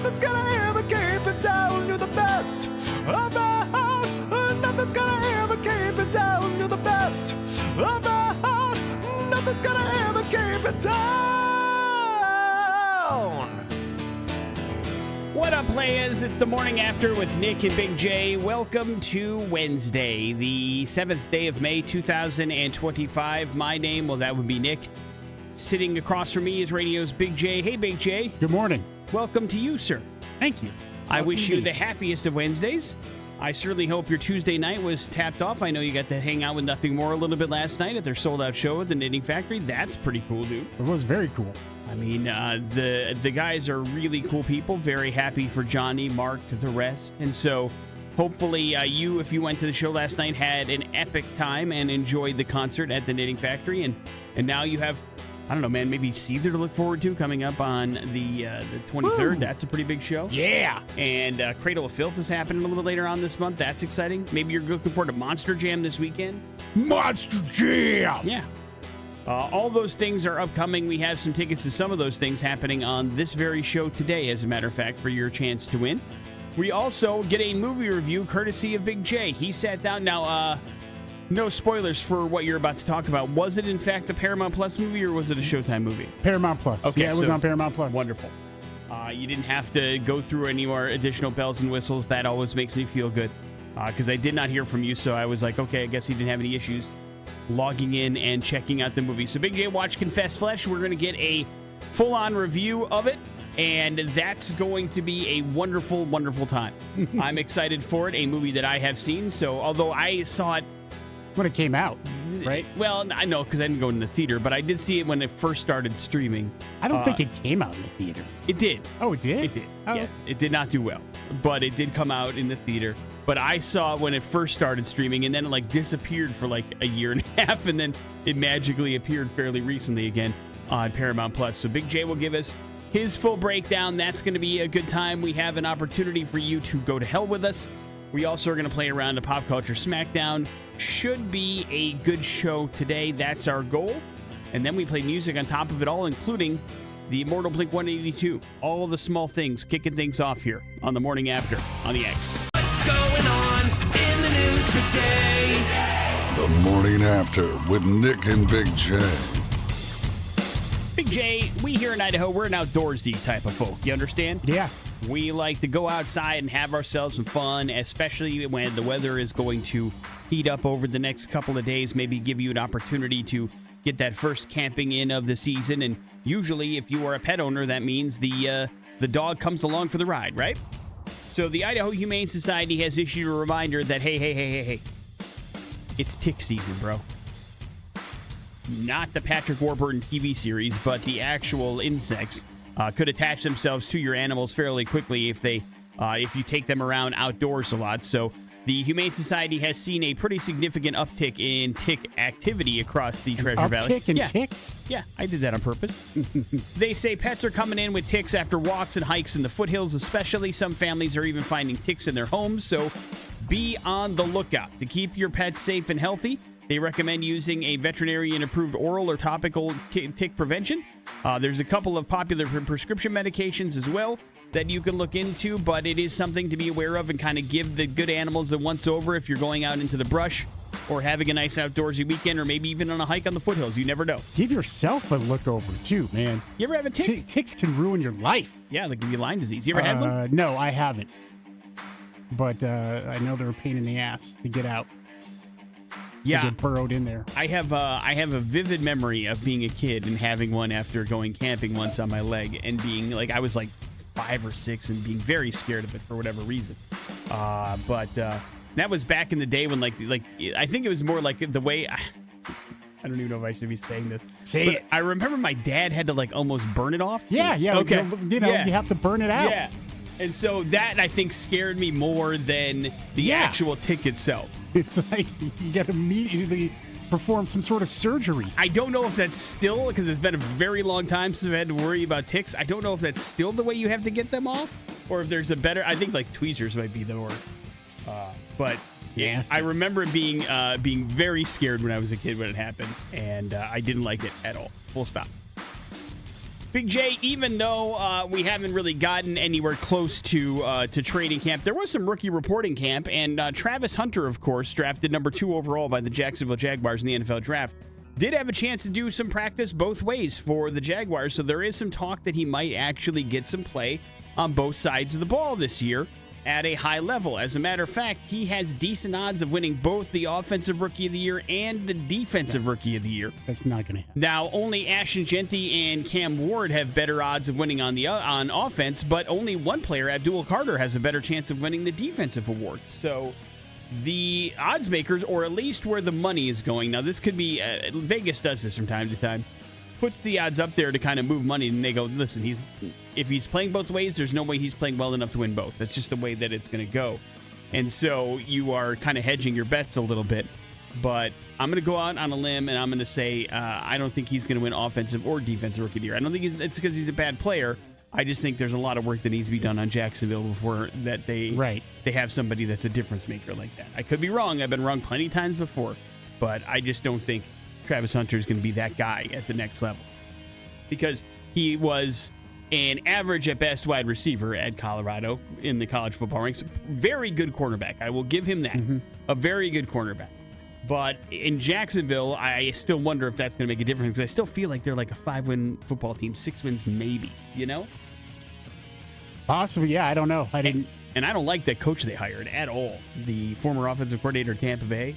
Nothing's gonna ever keep it down. You're the best of us. Nothing's gonna ever keep it down. You're the best of us. Nothing's gonna ever keep it down. What up, players? It's the morning after with Nick and Big J. Welcome to Wednesday, the 7th day of May, 2025. My name, well, that would be Nick. Sitting across from me is radio's Big J. Hey, Big J. Good morning. Welcome to you, sir. Thank you. I wish you the happiest of Wednesdays. I certainly hope your Tuesday night was tapped off. I know you got to hang out with Nothing More a little bit last night at their sold-out show at the Knitting Factory. That's pretty cool, dude. It was very cool. I mean, the guys are really cool people. Very happy for Johnny, Mark, the rest. And so hopefully you, if you went to the show last night, had an epic time and enjoyed the concert at the Knitting Factory. And now you have, I don't know, man, maybe Caesar to look forward to coming up on the 23rd. Woo! That's a pretty big show. Yeah. And Cradle of Filth is happening a little later on this month. That's exciting. Maybe you're looking forward to Monster Jam this weekend. Monster Jam! Yeah. All those things are upcoming. We have some tickets to some of those things happening on this very show today, as a matter of fact, for your chance to win. We also get a movie review courtesy of Big J. He sat down. Now, no spoilers for what you're about to talk about. Was it, in fact, a Paramount Plus movie, or was it a Showtime movie? Paramount Plus. Okay, yeah, it was on Paramount Plus. Wonderful. You didn't have to go through any more additional bells and whistles. That always makes me feel good, because I did not hear from you, so I was like, okay, I guess he didn't have any issues logging in and checking out the movie. So Big J watched Confess Fletch. We're going to get a full-on review of it, and that's going to be a wonderful, wonderful time. I'm excited for it, a movie that I have seen. So although I saw it when it came out, right? Well, I know, because I didn't go in the theater, but I did see it when it first started streaming. I don't think it came out in the theater. It did. Oh, it did? It did, oh. Yes. It did not do well, but it did come out in the theater. But I saw it when it first started streaming, and then it disappeared for a year and a half, and then it magically appeared fairly recently again on Paramount Plus. So Big J will give us his full breakdown. That's going to be a good time. We have an opportunity for you to go to hell with us. We also are going to play around a Pop Culture Smackdown. Should be a good show today. That's our goal. And then we play music on top of it all, including the immortal Blink 182. All the small things kicking things off here on the morning after on the X. What's going on in the news today? The morning after with Nick and Big J. Big J, we here in Idaho, we're an outdoorsy type of folk. You understand? Yeah. We like to go outside and have ourselves some fun, especially when the weather is going to heat up over the next couple of days. Maybe give you an opportunity to get that first camping in of the season. And usually, if you are a pet owner, that means the dog comes along for the ride, right? So the Idaho Humane Society has issued a reminder that, hey, it's tick season, bro. Not the Patrick Warburton TV series, but the actual insects could attach themselves to your animals fairly quickly if you take them around outdoors a lot. So the Humane Society has seen a pretty significant uptick in tick activity across the Treasure Valley. Uptick in ticks? Yeah, I did that on purpose. They say pets are coming in with ticks after walks and hikes in the foothills especially. Some families are even finding ticks in their homes, so be on the lookout. To keep your pets safe and healthy, they recommend using a veterinarian-approved oral or topical tick prevention. There's a couple of popular prescription medications as well that you can look into, but it is something to be aware of and kind of give the good animals the once-over if you're going out into the brush or having a nice outdoorsy weekend or maybe even on a hike on the foothills. You never know. Give yourself a look over, too, man. You ever have a tick? Ticks can ruin your life. Yeah, they give you Lyme disease. You ever had one? No, I haven't. But I know they're a pain in the ass to get out. Yeah, get burrowed in there. I have a vivid memory of being a kid and having one after going camping once on my leg and being I was 5 or 6 and being very scared of it for whatever reason. But that was back in the day when I think it was more the way I don't even know if I should be saying this. Say it. I remember my dad had to almost burn it off. Yeah. Okay. You have to burn it out. Yeah. And so that I think scared me more than the actual tick itself. It's you got to immediately perform some sort of surgery. I don't know if that's still, because it's been a very long time since I've had to worry about ticks. I don't know if that's still the way you have to get them off, or if there's a better. I think tweezers might be the more. But yeah, I remember being very scared when I was a kid when it happened, and I didn't like it at all. Full stop. Big J, even though we haven't really gotten anywhere close to training camp, there was some rookie reporting camp, and Travis Hunter, of course, drafted number 2 overall by the Jacksonville Jaguars in the NFL draft, did have a chance to do some practice both ways for the Jaguars, so there is some talk that he might actually get some play on both sides of the ball this year at a high level. As a matter of fact, he has decent odds of winning both the Offensive Rookie of the Year and the Defensive Rookie of the Year. That's not going to happen. Now, only Ashton Genty and Cam Ward have better odds of winning on offense, but only one player, Abdul Carter, has a better chance of winning the defensive award. So the odds makers, or at least where the money is going, now this could be, Vegas does this from time to time, puts the odds up there to kind of move money, and they go, listen, if he's playing both ways, there's no way he's playing well enough to win both. That's just the way that it's going to go. And so you are kind of hedging your bets a little bit. But I'm going to go out on a limb, and I'm going to say I don't think he's going to win Offensive or Defensive Rookie of the Year. I don't think it's because he's a bad player. I just think there's a lot of work that needs to be done on Jacksonville before that they have somebody that's a difference maker like that. I could be wrong. I've been wrong plenty of times before. But I just don't think Travis Hunter is going to be that guy at the next level, because he was an average at best wide receiver at Colorado in the college football ranks. Very good cornerback. I will give him that. A very good cornerback. But in Jacksonville, I still wonder if that's going to make a difference, because I still feel like they're like a 5-win football team, 6 wins maybe, you know? Possibly, yeah. I don't know. And I don't like that coach they hired at all. The former offensive coordinator of Tampa Bay.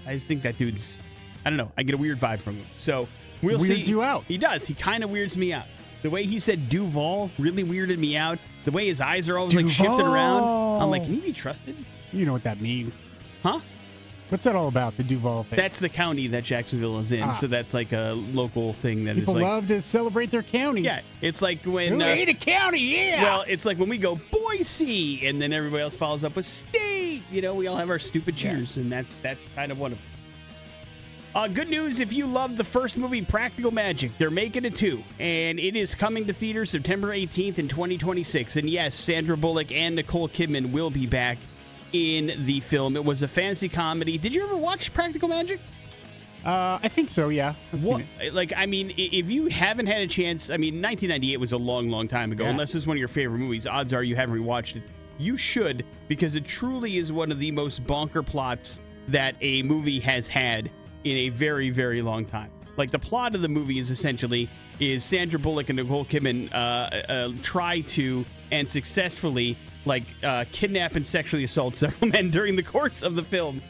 I just think that dude's, I don't know. I get a weird vibe from him. So we'll see. Weirds you out. He does. He kind of weirds me out. The way he said Duval really weirded me out. The way his eyes are always like shifting around. I'm like, can he be trusted? You know what that means. Huh? What's that all about, the Duval thing? That's the county that Jacksonville is in. So that's like a local thing that People is like. love to celebrate their counties. Yeah. It's like when. We hate a county, yeah. Well, it's like when we go Boise, and then everybody else follows up with State. You know, we all have our stupid cheers, and that's kind of one of them. Good news if you love the first movie, Practical Magic. They're making it 2, and it is coming to theaters September 18th in 2026. And yes, Sandra Bullock and Nicole Kidman will be back in the film. It was a fantasy comedy. Did you ever watch Practical Magic? I think so, yeah. I mean, if you haven't had a chance, I mean, 1998 was a long, long time ago. Yeah. Unless it's one of your favorite movies, odds are you haven't rewatched it. You should, because it truly is one of the most bonker plots that a movie has had in a very, very long time. Like, the plot of the movie is essentially Sandra Bullock and Nicole Kidman try to and successfully kidnap and sexually assault several men during the course of the film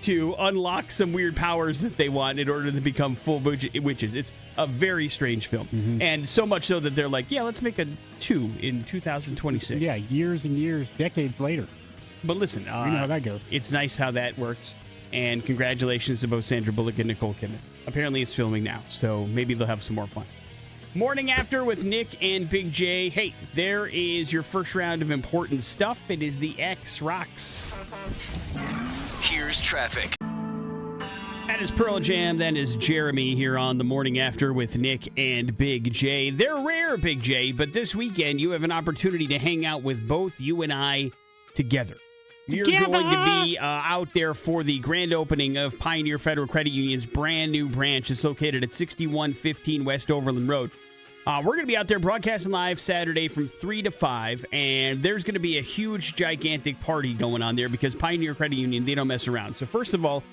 to unlock some weird powers that they want in order to become full witches. It's a very strange film. And so much so that they're like, yeah, let's make a 2 in 2026. Yeah, years and years, decades later. But listen, you know how that goes. It's nice how that works. And congratulations to both Sandra Bullock and Nicole Kidman. Apparently it's filming now, so maybe they'll have some more fun. Morning After with Nick and Big J. Hey, there is your first round of important stuff. It is the X Rocks. Here's traffic. That is Pearl Jam. That is Jeremy here on the Morning After with Nick and Big J. They're rare, Big J, but this weekend you have an opportunity to hang out with both you and I together. We're going to be out there for the grand opening of Pioneer Federal Credit Union's brand new branch. It's located at 6115 West Overland Road. We're going to be out there broadcasting live Saturday from 3 to 5, and there's going to be a huge, gigantic party going on there because Pioneer Credit Union, they don't mess around. So first of all,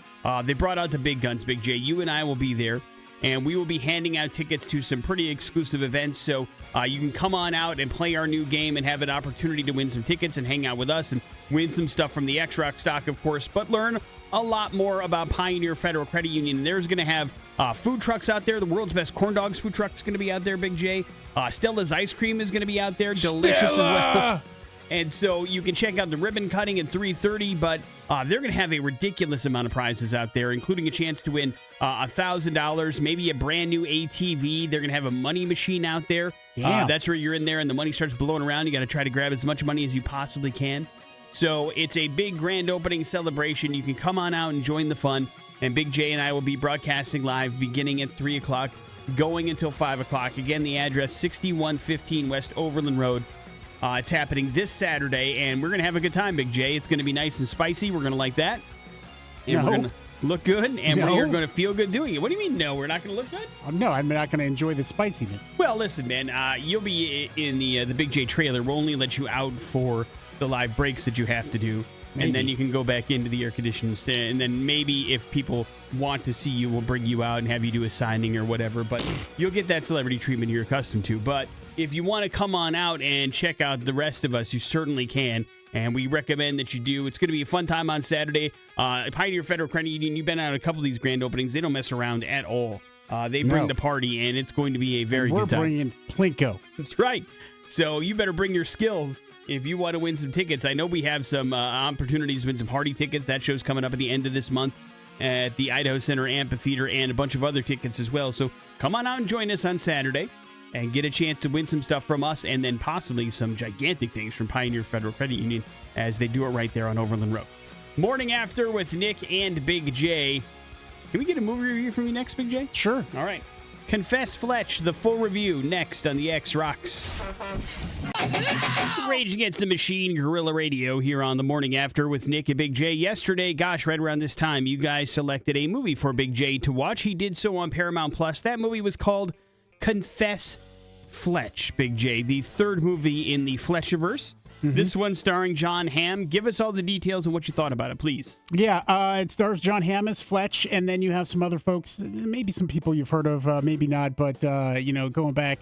they brought out the big guns, Big J. You and I will be there, and we will be handing out tickets to some pretty exclusive events. So you can come on out and play our new game and have an opportunity to win some tickets and hang out with us and win some stuff from the X-Rock stock, of course, but learn a lot more about Pioneer Federal Credit Union. There's going to have food trucks out there. The world's best corn dogs food truck is going to be out there, Big J. Stella's Ice Cream is going to be out there. Delicious as well. And so you can check out the ribbon cutting at 3:30, but they're going to have a ridiculous amount of prizes out there, including a chance to win $1,000, maybe a brand new ATV. They're going to have a money machine out there. That's where you're in there and the money starts blowing around. You got to try to grab as much money as you possibly can. So it's a big grand opening celebration. You can come on out and join the fun. And Big J and I will be broadcasting live beginning at 3 o'clock, going until 5 o'clock. Again, the address, 6115 West Overland Road. It's happening this Saturday, and we're going to have a good time, Big J. It's going to be nice and spicy. We're going to like that. And look good, and No. we're going to feel good doing it. What do you mean, no? We're not going to look good? No, I'm not going to enjoy the spiciness. Well, listen, man. You'll be in the Big J trailer. We'll only let you out for the live breaks that you have to do, and then you can go back into the air conditioned stand. And then maybe if people want to see you, we'll bring you out and have you do a signing or whatever. But you'll get that celebrity treatment you're accustomed to. But if you want to come on out and check out the rest of us, you certainly can. And we recommend that you do. It's going to be a fun time on Saturday. Pioneer Federal Credit Union, you've been at a couple of these grand openings. They don't mess around at all. They bring the party, and it's going to be a very good time. We're bringing Plinko. That's right. So you better bring your skills if you want to win some tickets. I know we have some opportunities to win some party tickets. That show's coming up at the end of this month at the Idaho Center Amphitheater, and a bunch of other tickets as well. So come on out and join us on Saturday and get a chance to win some stuff from us, and then possibly some gigantic things from Pioneer Federal Credit Union as they do it right there on Overland Road. Morning After with Nick and Big J. Can we get a movie review from you next, Big J? Sure. All right. Confess Fletch, the full review, next on the X Rocks. Rage Against the Machine, Guerrilla Radio here on the Morning After with Nick and Big J. Yesterday, gosh, right around this time, you guys selected a movie for Big J to watch. He did so on Paramount Plus. That movie was called Confess Fletch, Big J, the third movie in the Fletchiverse. This one starring John Hamm. Give us all the details and what you thought about it, please. Yeah, it stars John Hamm as Fletch, and then you have some other folks, maybe some people you've heard of, maybe not, but, going back,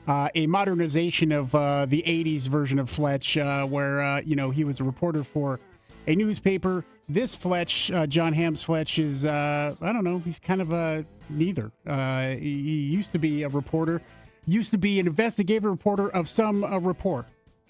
a modernization of the 80s version of Fletch, where, he was a reporter for a newspaper. This Fletch, John Hamm's Fletch, is, I don't know, he's kind of neither. He used to be a reporter, used to be an investigative reporter of some report.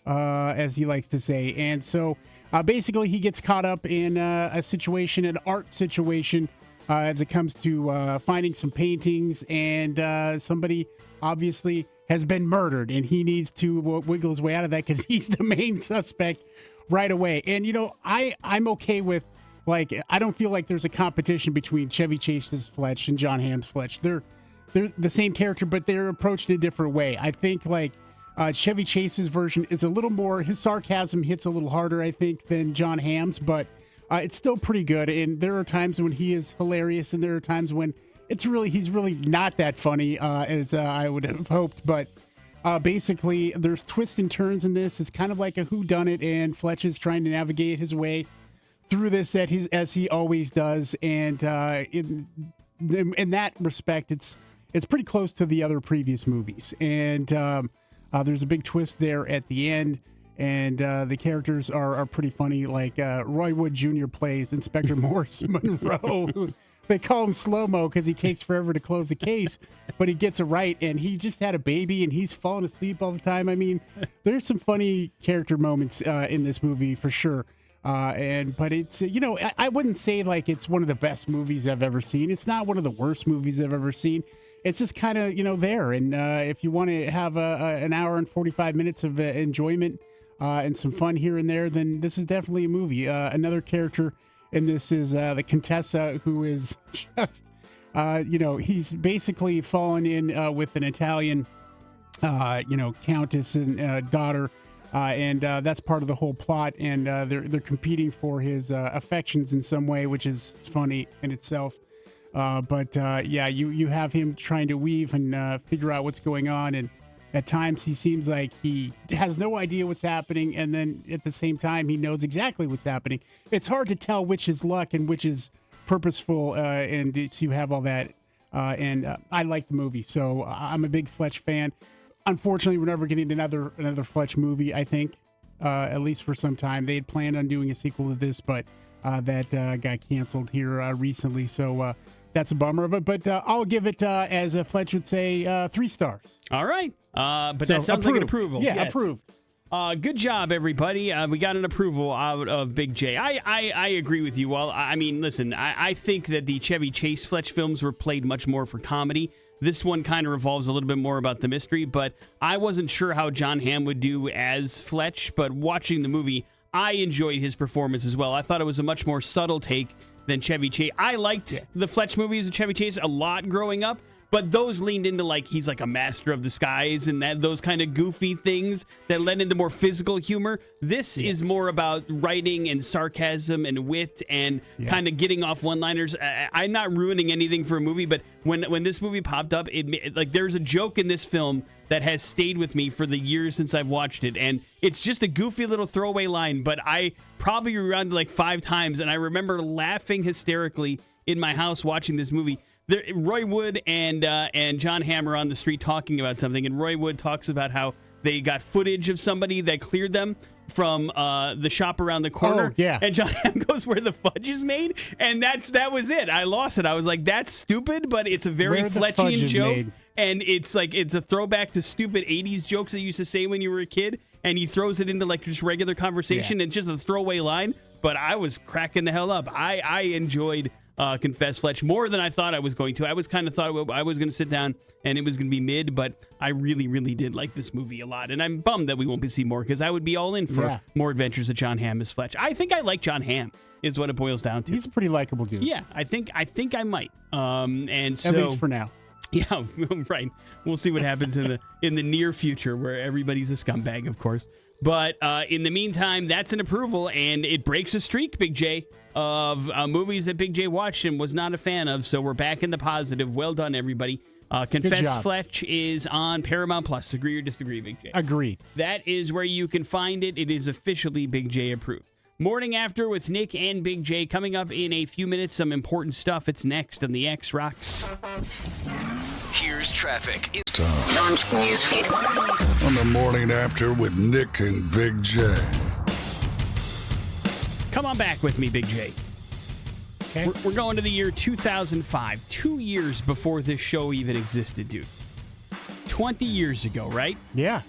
As he likes to say. And so basically he gets caught up in a situation, an art situation, as it comes to finding some paintings, and somebody obviously has been murdered, and he needs to wiggle his way out of that because he's the main suspect right away. And, I'm okay with, I don't feel like there's a competition between Chevy Chase's Fletch and John Hamm's Fletch. They're the same character, but they're approached in a different way. I think, Chevy Chase's version is a little more, his sarcasm hits a little harder, I think, than John Hamm's, but it's still pretty good. And there are times when he is hilarious, and there are times when he's really not that funny as I would have hoped. But basically, there's twists and turns in this. It's kind of like a whodunit, and Fletch is trying to navigate his way through this as he always does. And in that respect, it's pretty close to the other previous movies. And there's a big twist there at the end, and the characters are pretty funny. Roy Wood Jr. plays Inspector Morris Monroe. They call him Slow-Mo because he takes forever to close a case, but he gets it right, and he just had a baby, and he's falling asleep all the time. I mean, there's some funny character moments in this movie for sure. But it's, I wouldn't say it's one of the best movies I've ever seen. It's not one of the worst movies I've ever seen. It's just kind of, there. And if you want to have an hour and 45 minutes of enjoyment and some fun here and there, then this is definitely a movie. Another character in this is the Contessa, who is just, he's basically fallen in with an Italian, countess and daughter. And that's part of the whole plot. And they're competing for his affections in some way, which is funny in itself. You have him trying to weave and figure out what's going on, and at times he seems like he has no idea what's happening, and then at the same time he knows exactly what's happening. It's hard to tell which is luck and which is purposeful, and you have all that. I like the movie, so I'm a big Fletch fan. Unfortunately, we're never getting another Fletch movie, I think, at least for some time. They had planned on doing a sequel to this, but that got canceled here recently, so that's a bummer of it, but I'll give it, as Fletch would say, 3 stars. All right. That sounds like an approval. Yeah, yes. Approved. Good job, everybody. We got an approval out of Big J. I agree with you. Well, I mean, listen, I think that the Chevy Chase Fletch films were played much more for comedy. This one kind of revolves a little bit more about the mystery, but I wasn't sure how John Hamm would do as Fletch, but watching the movie, I enjoyed his performance as well. I thought it was a much more subtle take than Chevy Chase. I liked the Fletch movies of Chevy Chase a lot growing up, but those leaned into like he's like a master of disguise and those kind of goofy things that led into more physical humor. This is more about writing and sarcasm and wit and kind of getting off one-liners. I'm not ruining anything for a movie, but when this movie popped up, like there's a joke in this film that has stayed with me for the years since I've watched it, and it's just a goofy little throwaway line, but I probably rewound it like 5 times, and I remember laughing hysterically in my house watching this movie. Roy Wood and John Hamm are on the street talking about something, and Roy Wood talks about how they got footage of somebody that cleared them from the shop around the corner. Oh, yeah. And John Hamm goes where the fudge is made, and that was it. I lost it. I was like, that's stupid, but it's a very Fletchian joke. Made. And it's a throwback to stupid 80s jokes that you used to say when you were a kid, and he throws it into like just regular conversation. And it's just a throwaway line, but I was cracking the hell up. I enjoyed Confess Fletch more than I thought I was going to. I was kind of thought I was going to sit down and it was going to be mid, but I really, really did like this movie a lot. And I'm bummed that we won't see more because I would be all in for more adventures of John Hamm as Fletch. I think I like John Hamm is what it boils down to. He's a pretty likable dude. Yeah, I think I might. And so, at least for now. Yeah, right. We'll see what happens in the near future where everybody's a scumbag, of course. But in the meantime, that's an approval, and it breaks a streak, Big J, of movies that Big J watched and was not a fan of. So we're back in the positive. Well done, everybody. Confess Fletch is on Paramount Plus. Agree or disagree, Big J? Agreed. That is where you can find it. It is officially Big J approved. Morning After with Nick and Big J coming up in a few minutes. Some important stuff. It's next on the X Rocks. Here's traffic. On the Morning After with Nick and Big J. Come on back with me, Big J. Okay. We're going to the year 2005, 2 years before this show even existed, dude. 20 years ago, right? Yeah.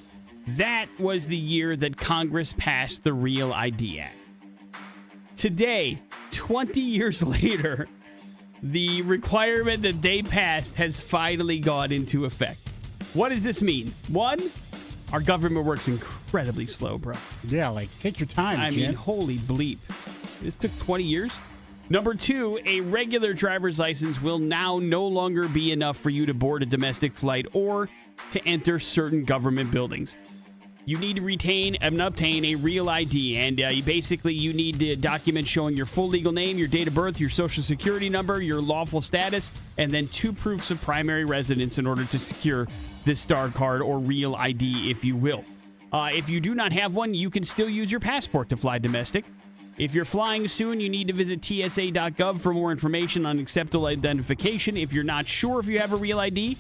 That was the year that Congress passed the Real ID Act. Today, 20 years later, the requirement that they passed has finally gone into effect. What does this mean? One, our government works incredibly slow, bro. Yeah, like, take your time, I mean, holy bleep. This took 20 years. Number two, a regular driver's license will now no longer be enough for you to board a domestic flight or to enter certain government buildings. You need to retain and obtain a real ID, and basically you need the document showing your full legal name, your date of birth, your social security number, your lawful status, and then 2 proofs of primary residence in order to secure this star card or real ID, if you will. If you do not have one, you can still use your passport to fly domestic. If you're flying soon, you need to visit TSA.gov for more information on acceptable identification. If you're not sure if you have a real ID,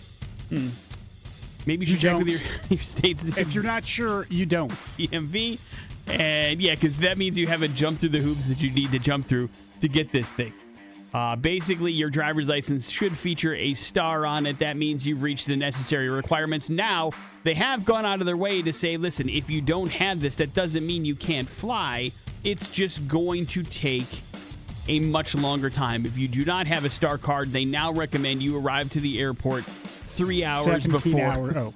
maybe you should check with your state's. If you're not sure, you don't. DMV. And yeah, because that means you haven't jumped through the hoops that you need to jump through to get this thing. Basically, your driver's license should feature a star on it. That means you've reached the necessary requirements. Now, they have gone out of their way to say, listen, if you don't have this, that doesn't mean you can't fly. It's just going to take a much longer time. If you do not have a star card, they now recommend you arrive to the airport 3 hours before.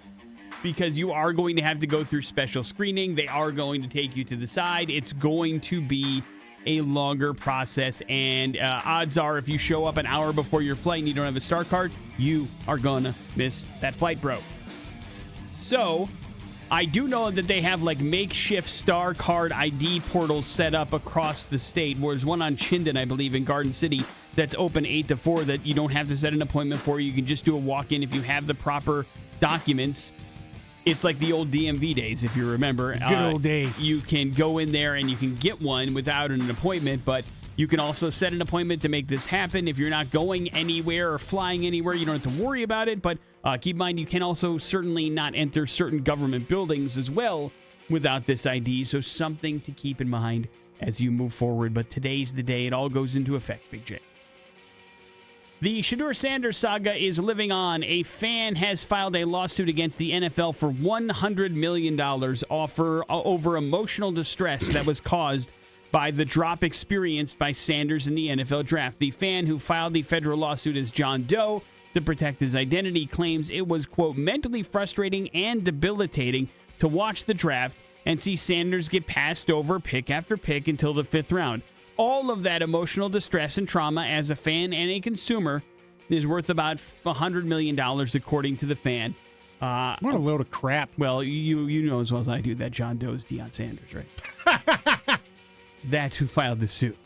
Because you are going to have to go through special screening. They are going to take you to the side. It's going to be a longer process. And odds are if you show up an hour before your flight and you don't have a star card, you are going to miss that flight, bro. So I do know that they have like makeshift star card ID portals set up across the state. There's one on Chinden, I believe, in Garden City that's open 8 to 4 that you don't have to set an appointment for. You can just do a walk-in if you have the proper documents. It's like the old DMV days, if you remember. Good old days. You can go in there and you can get one without an appointment, but you can also set an appointment to make this happen. If you're not going anywhere or flying anywhere, you don't have to worry about it. But keep in mind, you can also certainly not enter certain government buildings as well without this ID. So something to keep in mind as you move forward. But today's the day it all goes into effect, Big J. The Shedeur Sanders saga is living on. A fan has filed a lawsuit against the NFL for $100 million over emotional distress that was caused by the drop experienced by Sanders in the NFL draft. The fan who filed the federal lawsuit as John Doe to protect his identity claims it was, quote, mentally frustrating and debilitating to watch the draft and see Sanders get passed over pick after pick until the 5th round. All of that emotional distress and trauma as a fan and a consumer is worth about $100 million, according to the fan. What a load of crap. Well, you know as well as I do that John Doe is Deion Sanders, right? That's who filed the suit.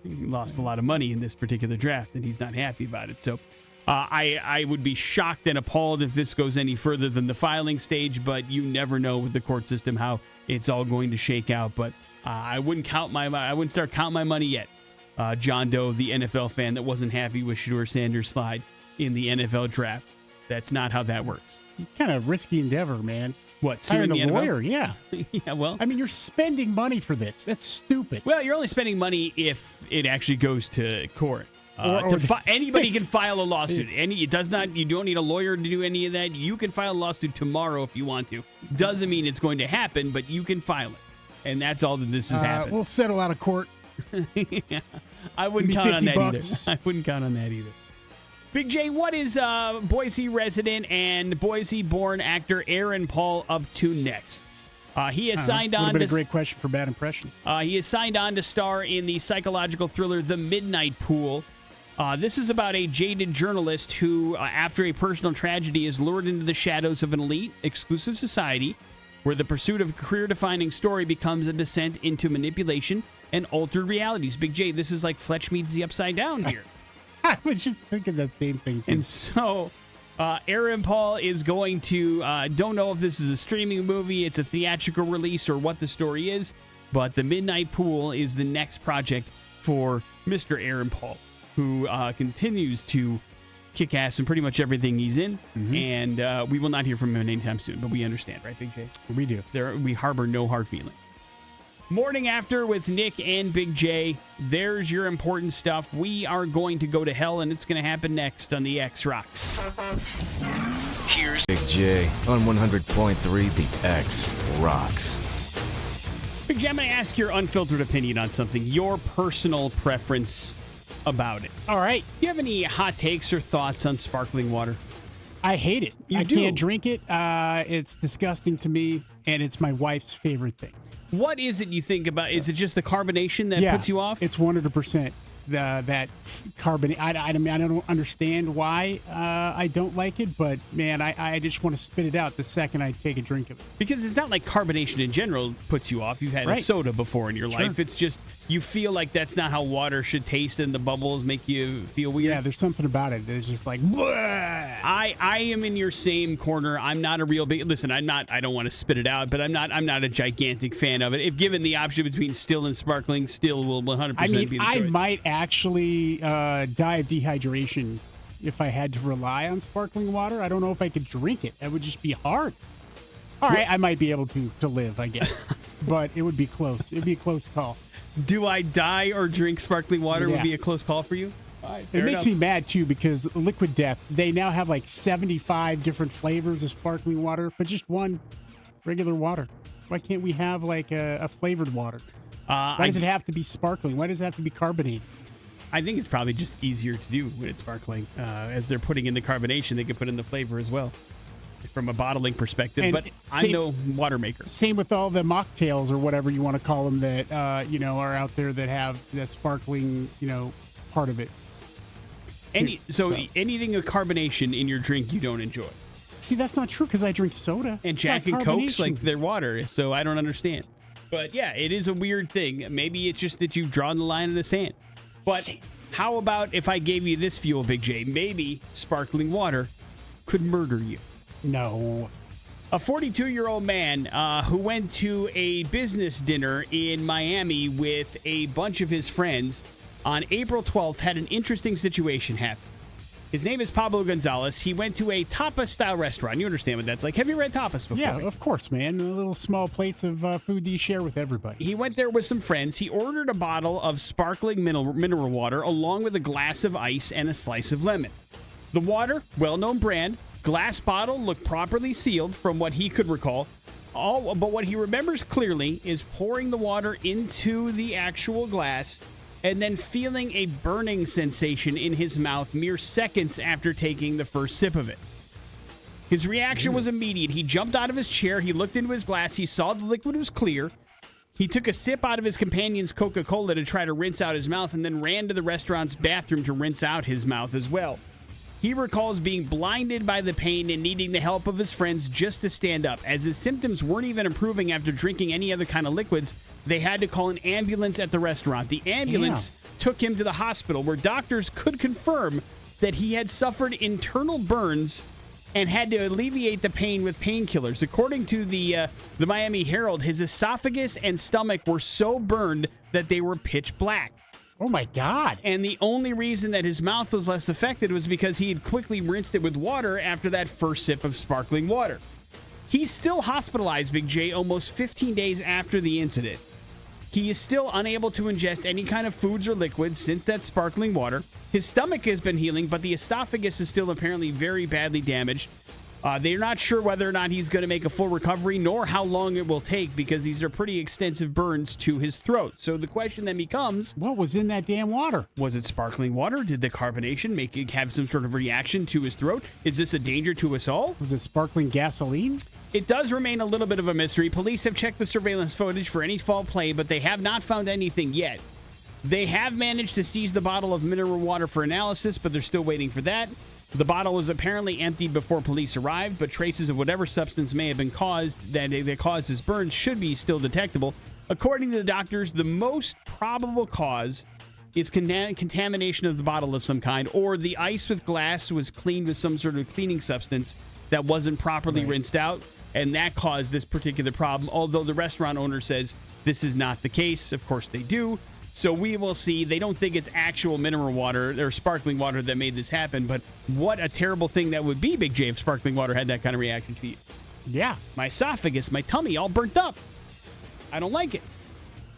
He lost a lot of money in this particular draft, and he's not happy about it. So I would be shocked and appalled if this goes any further than the filing stage, but you never know with the court system how it's all going to shake out. But I wouldn't start counting my money yet. John Doe, the NFL fan that wasn't happy with Shedeur Sanders' slide in the NFL draft. That's not how that works. Kind of risky endeavor, man. What, hiring suing a the NFL? lawyer? Yeah. Yeah, well. I mean, you're spending money for this. That's stupid. Well, you're only spending money if it actually goes to court. Anybody can file a lawsuit. You don't need a lawyer to do any of that. You can file a lawsuit tomorrow if you want to. Doesn't mean it's going to happen, but you can file it. And that's all that this has happened. We'll settle out of court. Yeah. I wouldn't count on that $50. either. I wouldn't count on that either. Big J, what is Boise resident and Boise-born actor Aaron Paul up to next? He has signed on. Would have been a great question for bad impression. He has signed on to star in the psychological thriller The Midnight Pool. This is about a jaded journalist who, after a personal tragedy, is lured into the shadows of an elite, exclusive society where the pursuit of a career-defining story becomes a descent into manipulation and altered realities. Big J, this is like Fletch meets the Upside Down here. I was just thinking that same thing. And so Aaron Paul is going to, don't know if this is a streaming movie, it's a theatrical release, or what the story is, but The Midnight Pool is the next project for Mr. Aaron Paul, who continues to kick ass in pretty much everything he's in. Mm-hmm. And we will not hear from him anytime soon, but we understand, right, Big J? We do. We harbor no hard feeling. Morning After with Nick and Big J. There's your important stuff. We are going to go to hell, and it's going to happen next on the X Rocks. Here's Big J on 100.3 The X Rocks. Big J, I'm going to ask your unfiltered opinion on something, your personal preference about it. All right. Do you have any hot takes or thoughts on sparkling water? I hate it. I do? can't drink it. It's disgusting to me, and it's my wife's favorite thing. What is it you think about? Is it just the carbonation that puts you off? It's 100% that carbonate. I mean, I don't understand why I don't like it, but man, I just want to spit it out the second I take a drink of it. Because it's not like carbonation in general puts you off. You've had a soda before in your life. It's just you feel like that's not how water should taste, and the bubbles make you feel weird. Yeah, there's something about it. It's just like, bleh. I am in your same corner. I'm not a real big listen. I don't want to spit it out, but I'm not a gigantic fan of it. If given the option between still and sparkling, still will 100% I mean, be the I choice. might actually die of dehydration if I had to rely on sparkling water. I don't know if I could drink it. That would just be hard. All right, I might be able to live, I guess, but it would be close. It'd be a close call. Do I die or drink sparkling water would be a close call for you? All right, it makes me mad, too, because Liquid Death, they now have like 75 different flavors of sparkling water, but just one regular water. Why can't we have like a flavored water? Why does it have to be sparkling? Why does it have to be carbonated? I think it's probably just easier to do when it's sparkling. As they're putting in the carbonation, they can put in the flavor as well from a bottling perspective. And but I'm no water maker. Same with all the mocktails or whatever you want to call them that, are out there that have the sparkling, part of it. Anything with carbonation in your drink you don't enjoy. See, that's not true because I drink soda. And Jack and Coke's like they're water, so I don't understand. But yeah, it is a weird thing. Maybe it's just that you've drawn the line in the sand. But how about if I gave you this fuel, Big J? Maybe sparkling water could murder you. No. A 42-year-old man who went to a business dinner in Miami with a bunch of his friends on April 12th had an interesting situation happen. His name is Pablo Gonzalez. He went to a tapas-style restaurant. You understand what that's like. Have you read tapas before? Yeah, of course, man. The little small plates of food that you share with everybody. He went there with some friends. He ordered a bottle of sparkling mineral water along with a glass of ice and a slice of lemon. The water, well-known brand, glass bottle looked properly sealed from what he could recall. But what he remembers clearly is pouring the water into the actual glass and then feeling a burning sensation in his mouth mere seconds after taking the first sip of it. His reaction was immediate. He jumped out of his chair. He looked into his glass. He saw the liquid was clear. He took a sip out of his companion's Coca-Cola to try to rinse out his mouth and then ran to the restaurant's bathroom to rinse out his mouth as well. He recalls being blinded by the pain and needing the help of his friends just to stand up. As his symptoms weren't even improving after drinking any other kind of liquids, they had to call an ambulance at the restaurant. The ambulance took him to the hospital, where doctors could confirm that he had suffered internal burns and had to alleviate the pain with painkillers. According to the Miami Herald, his esophagus and stomach were so burned that they were pitch black. Oh, my God. And the only reason that his mouth was less affected was because he had quickly rinsed it with water after that first sip of sparkling water. He's still hospitalized, Big J, almost 15 days after the incident. He is still unable to ingest any kind of foods or liquids since that sparkling water. His stomach has been healing, but the esophagus is still apparently very badly damaged. They're not sure whether or not he's going to make a full recovery, nor how long it will take, because these are pretty extensive burns to his throat. So the question then becomes, what was in that damn water? Was it sparkling water? Did the carbonation make it have some sort of reaction to his throat? Is this a danger to us all? Was it sparkling gasoline? It does remain a little bit of a mystery. Police have checked the surveillance footage for any foul play, but they have not found anything yet. They have managed to seize the bottle of mineral water for analysis, but they're still waiting for that. The bottle was apparently emptied before police arrived, but traces of whatever substance may have been caused that caused his burns should be still detectable. According to the doctors, the most probable cause is contamination of the bottle of some kind, or the ice with glass was cleaned with some sort of cleaning substance that wasn't properly rinsed out, and that caused this particular problem, although the restaurant owner says this is not the case. Of course they do. So we will see. They don't think it's actual mineral water or sparkling water that made this happen, but what a terrible thing that would be, Big J, if sparkling water had that kind of reaction to you. Yeah. My esophagus, my tummy, all burnt up. I don't like it.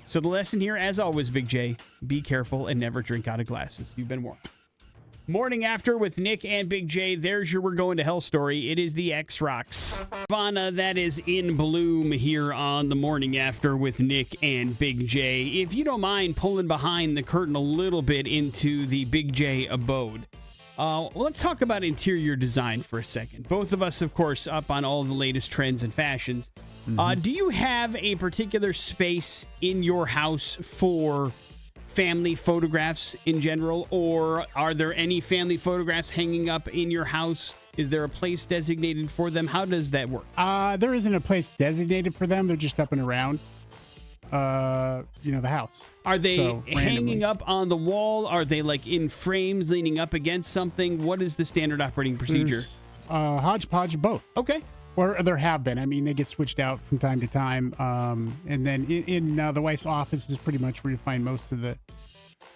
So the lesson here, as always, Big J, be careful and never drink out of glasses. You've been warned. Morning After with Nick and Big J. There's your We're Going to Hell story. It is the X-Rocks. Nirvana, that is in bloom here on the Morning After with Nick and Big J. If you don't mind pulling behind the curtain a little bit into the Big J abode, let's talk about interior design for a second. Both of us, of course, up on all the latest trends and fashions. Do you have a particular space in your house for family photographs in general, or are there any family photographs hanging up in your house? Is there a place designated for them? How does that work? There isn't a place designated for them. They're just up and around, the house. Are they hanging randomly up on the wall? Are they like in frames leaning up against something? What is the standard operating procedure? There's, hodgepodge of both. Okay. Or there have been. I mean, they get switched out from time to time. And then in the wife's office is pretty much where you find most of the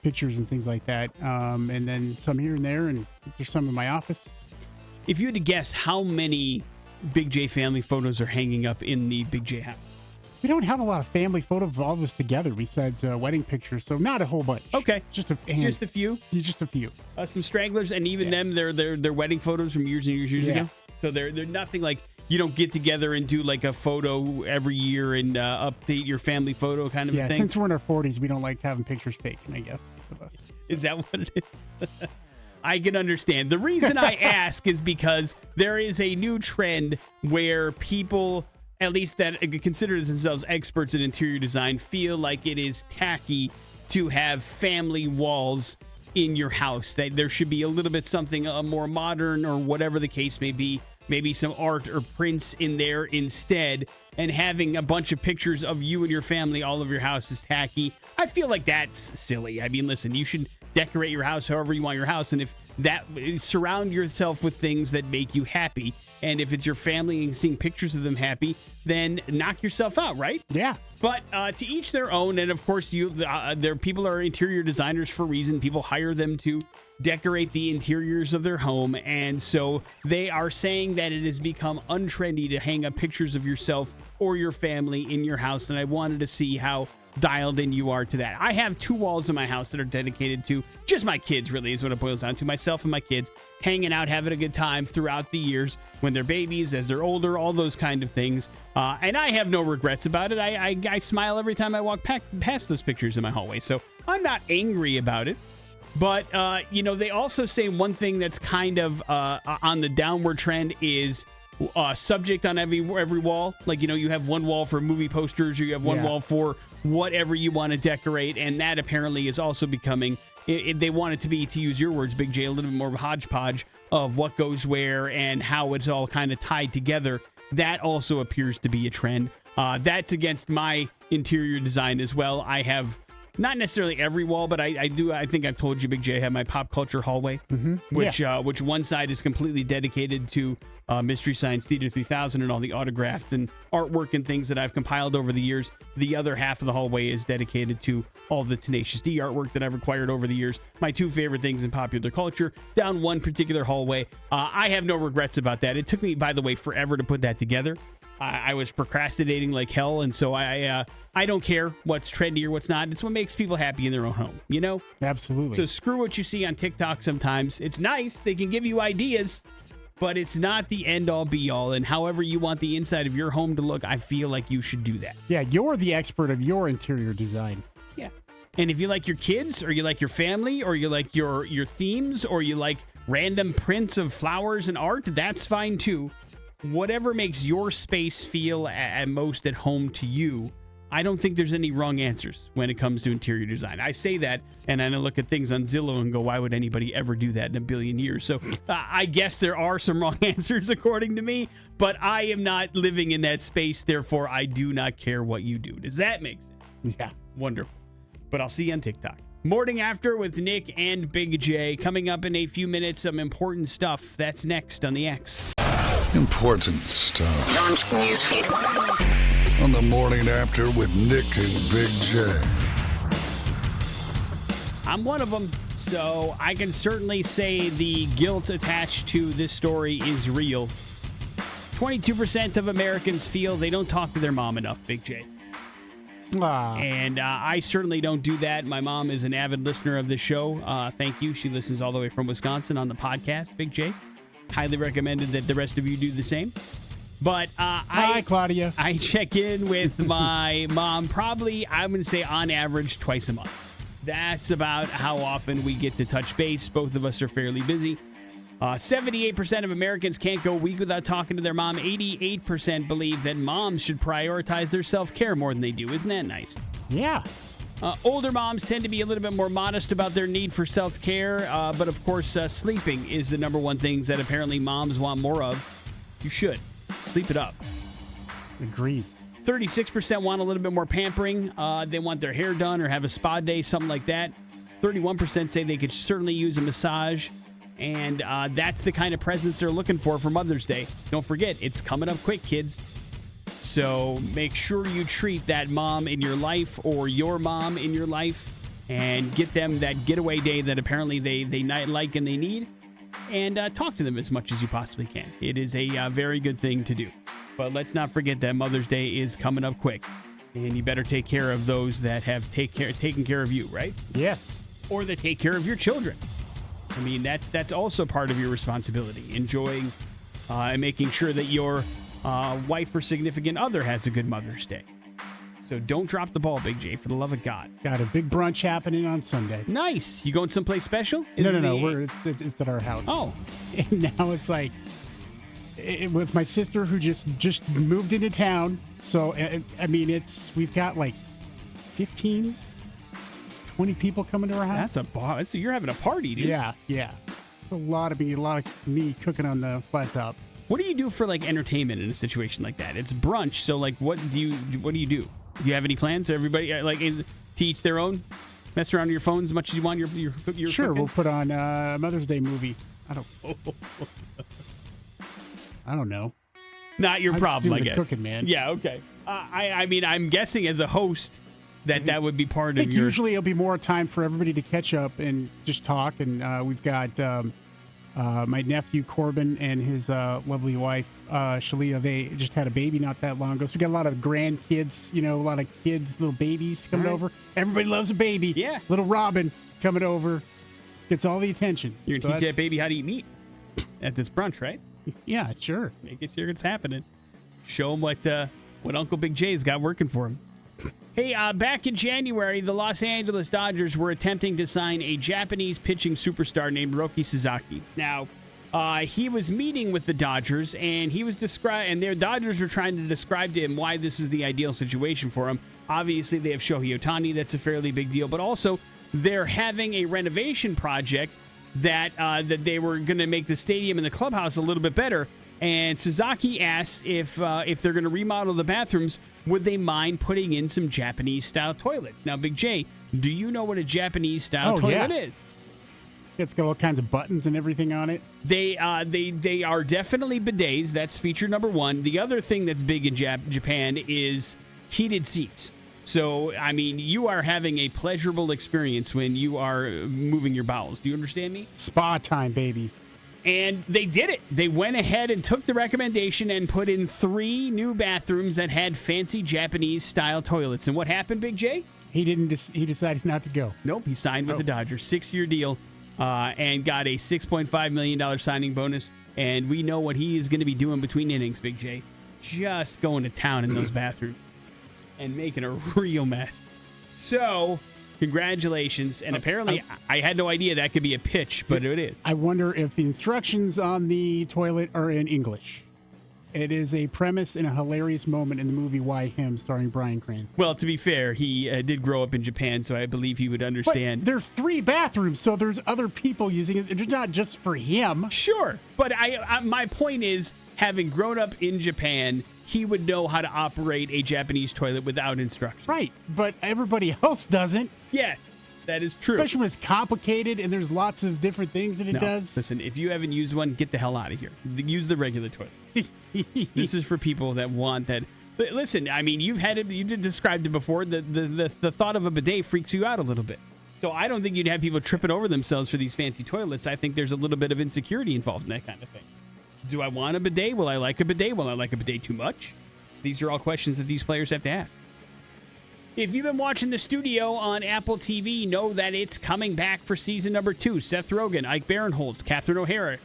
pictures and things like that. And then some here and there, and there's some in my office. If you had to guess how many Big J family photos are hanging up in the Big J house? We don't have a lot of family photos of all of us together besides wedding pictures, so not a whole bunch. Okay. Just a few? Just a few. Some stragglers, and even them, they're wedding photos from years and years ago. So they're nothing like, you don't get together and do like a photo every year and update your family photo kind of thing? Yeah, since we're in our 40s, we don't like having pictures taken, I guess, of us. Is that what it is? I can understand. The reason I ask is because there is a new trend where people, at least that consider themselves experts in interior design, feel like it is tacky to have family walls in your house. That there should be a little bit something more modern, or whatever the case may be. Maybe some art or prints in there instead, and having a bunch of pictures of you and your family all over your house is tacky. I feel like that's silly. I mean, listen, you should decorate your house however you want your house, and if that, surround yourself with things that make you happy. And if it's your family and seeing pictures of them happy, then knock yourself out, right? Yeah. But to each their own. And of course, there people are interior designers for a reason. People hire them to decorate the interiors of their home. And so they are saying that it has become untrendy to hang up pictures of yourself or your family in your house. And I wanted to see how dialed in you are to that. I have 2 walls in my house that are dedicated to just my kids, really, is what it boils down to. Myself and my kids hanging out, having a good time throughout the years when they're babies, as they're older, all those kind of things. And I have no regrets about it. I smile every time I walk past those pictures in my hallway. So I'm not angry about it. But, they also say one thing that's kind of on the downward trend is subject on every wall. Like, you have one wall for movie posters, or you have one wall for whatever you want to decorate, and that apparently is also becoming, they want it to be, to use your words, Big J, a little bit more of a hodgepodge of what goes where and how it's all kind of tied together. That also appears to be a trend. That's against my interior design as well. I have not necessarily every wall, but I think I've told you, Big J, I have my pop culture hallway, which one side is completely dedicated to Mystery Science Theater 3000 and all the autographed and artwork and things that I've compiled over the years. The other half of the hallway is dedicated to all the Tenacious D artwork that I've acquired over the years. My two favorite things in popular culture down one particular hallway. I have no regrets about that. It took me, by the way, forever to put that together. I was procrastinating like hell, and so I don't care what's trendy or what's not. It's what makes people happy in their own home, Absolutely. So screw what you see on TikTok sometimes. It's nice. They can give you ideas, but it's not the end-all, be-all. And however you want the inside of your home to look, I feel like you should do that. Yeah, you're the expert of your interior design. Yeah. And if you like your kids, or you like your family, or you like your themes, or you like random prints of flowers and art, that's fine too. Whatever makes your space feel at most at home to you, I don't think there's any wrong answers when it comes to interior design. I say that, and then I look at things on Zillow and go, why would anybody ever do that in a billion years? So I guess there are some wrong answers according to me, but I am not living in that space. Therefore, I do not care what you do. Does that make sense? Yeah. Wonderful. But I'll see you on TikTok. Morning After with Nick and Big J. Coming up in a few minutes, some important stuff. That's next on the X. Important stuff. Launch newsfeed. On the Morning After with Nick and Big J. I'm one of them, so I can certainly say the guilt attached to this story is real. 22% of Americans feel they don't talk to their mom enough, Big J. And I certainly don't do that. My mom is an avid listener of this show. Thank you. She listens all the way from Wisconsin on the podcast, Big J. Highly recommended that the rest of you do the same. But Hi, Claudia. I check in with my mom probably, I'm going to say on average, twice a month. That's about how often we get to touch base. Both of us are fairly busy. 78% of Americans can't go a week without talking to their mom. 88% believe that moms should prioritize their self-care more than they do. Isn't that nice? Yeah. Older moms tend to be a little bit more modest about their need for self-care, but of course, sleeping is the number one thing that apparently moms want more of. You should. Sleep it up. Agreed. 36% want a little bit more pampering. They want their hair done or have a spa day, something like that. 31% say they could certainly use a massage. And that's the kind of presents they're looking for Mother's Day. Don't forget, it's coming up quick, kids. So make sure you treat that mom in your life or your mom in your life and get them that getaway day that apparently they like and they need. And talk to them as much as you possibly can. It is a very good thing to do. But let's not forget that Mother's Day is coming up quick. And you better take care of those that have taken care of you, right? Yes. Or that take care of your children. I mean, that's also part of your responsibility. Enjoying and making sure that your wife or significant other has a good Mother's Day. So don't drop the ball, Big J, for the love of God. Got a big brunch happening on Sunday. Nice. You going someplace special? No. It's at our house. Oh. And now it's like with my sister who just moved into town. So, I mean, we've got like 15, 20 people coming to our house. That's a bar. So you're having a party, dude. Yeah. It's a lot of me cooking on the flat top. What do you do for like entertainment in a situation like that? It's brunch, so like what do you do? Do you have any plans? Everybody like to each their own? Mess around on your phones as much as you want. Your sure, cooking? We'll put on a Mother's Day movie. I don't know. Not your problem, I guess. Cooking, man. Yeah, okay. I mean, I'm guessing as a host that would be part of your. Usually, it'll be more time for everybody to catch up and just talk. And we've got my nephew Corbin and his lovely wife Shalia. They just had a baby not that long ago. So we got a lot of grandkids. A lot of kids, little babies coming over. Everybody loves a baby. Yeah. Little Robin coming over gets all the attention. You're gonna teach that baby how to eat meat at this brunch, right? Yeah, sure. Make sure it's happening. Show him what Uncle Big J's got working for him. Hey, back in January, the Los Angeles Dodgers were attempting to sign a Japanese pitching superstar named Roki Sasaki. Now, he was meeting with the Dodgers, and he was and their Dodgers were trying to describe to him why this is the ideal situation for him. Obviously, they have Shohei Ohtani. That's a fairly big deal. But also, they're having a renovation project that they were going to make the stadium and the clubhouse a little bit better. And Sasaki asked if they're going to remodel the bathrooms, would they mind putting in some Japanese-style toilets? Now, Big J, do you know what a Japanese-style toilet is? It's got all kinds of buttons and everything on it. They are definitely bidets. That's feature number one. The other thing that's big in Japan is heated seats. So, I mean, you are having a pleasurable experience when you are moving your bowels. Do you understand me? Spa time, baby. And they did it. They went ahead and took the recommendation and put in 3 new bathrooms that had fancy Japanese-style toilets. And what happened, Big J? He decided not to go. Nope, he signed with the Dodgers. 6-year deal and got a $6.5 million signing bonus. And we know what he is going to be doing between innings, Big J. Just going to town in those bathrooms and making a real mess. So, congratulations. And apparently, I had no idea that could be a pitch, but it is. I wonder if the instructions on the toilet are in English. It is a premise and a hilarious moment in the movie Why Him, starring Bryan Cranston. Well, to be fair, he did grow up in Japan, so I believe he would understand. But there's 3 bathrooms, so there's other people using it. It's not just for him. Sure, but my point is, having grown up in Japan, he would know how to operate a Japanese toilet without instructions. Right, but everybody else doesn't. Yeah, that is true. Especially when it's complicated and there's lots of different things that it does. Listen, if you haven't used one, get the hell out of here. Use the regular toilet. This is for people that want that. Listen, I mean, you described it before. The thought of a bidet freaks you out a little bit. So I don't think you'd have people tripping over themselves for these fancy toilets. I think there's a little bit of insecurity involved in that kind of thing. Do I want a bidet? Will I like a bidet? Will I like a bidet too much? These are all questions that these players have to ask. If you've been watching the studio on Apple TV, know that it's coming back for season number 2. Seth Rogen, Ike Barinholtz, Catherine O'Hara,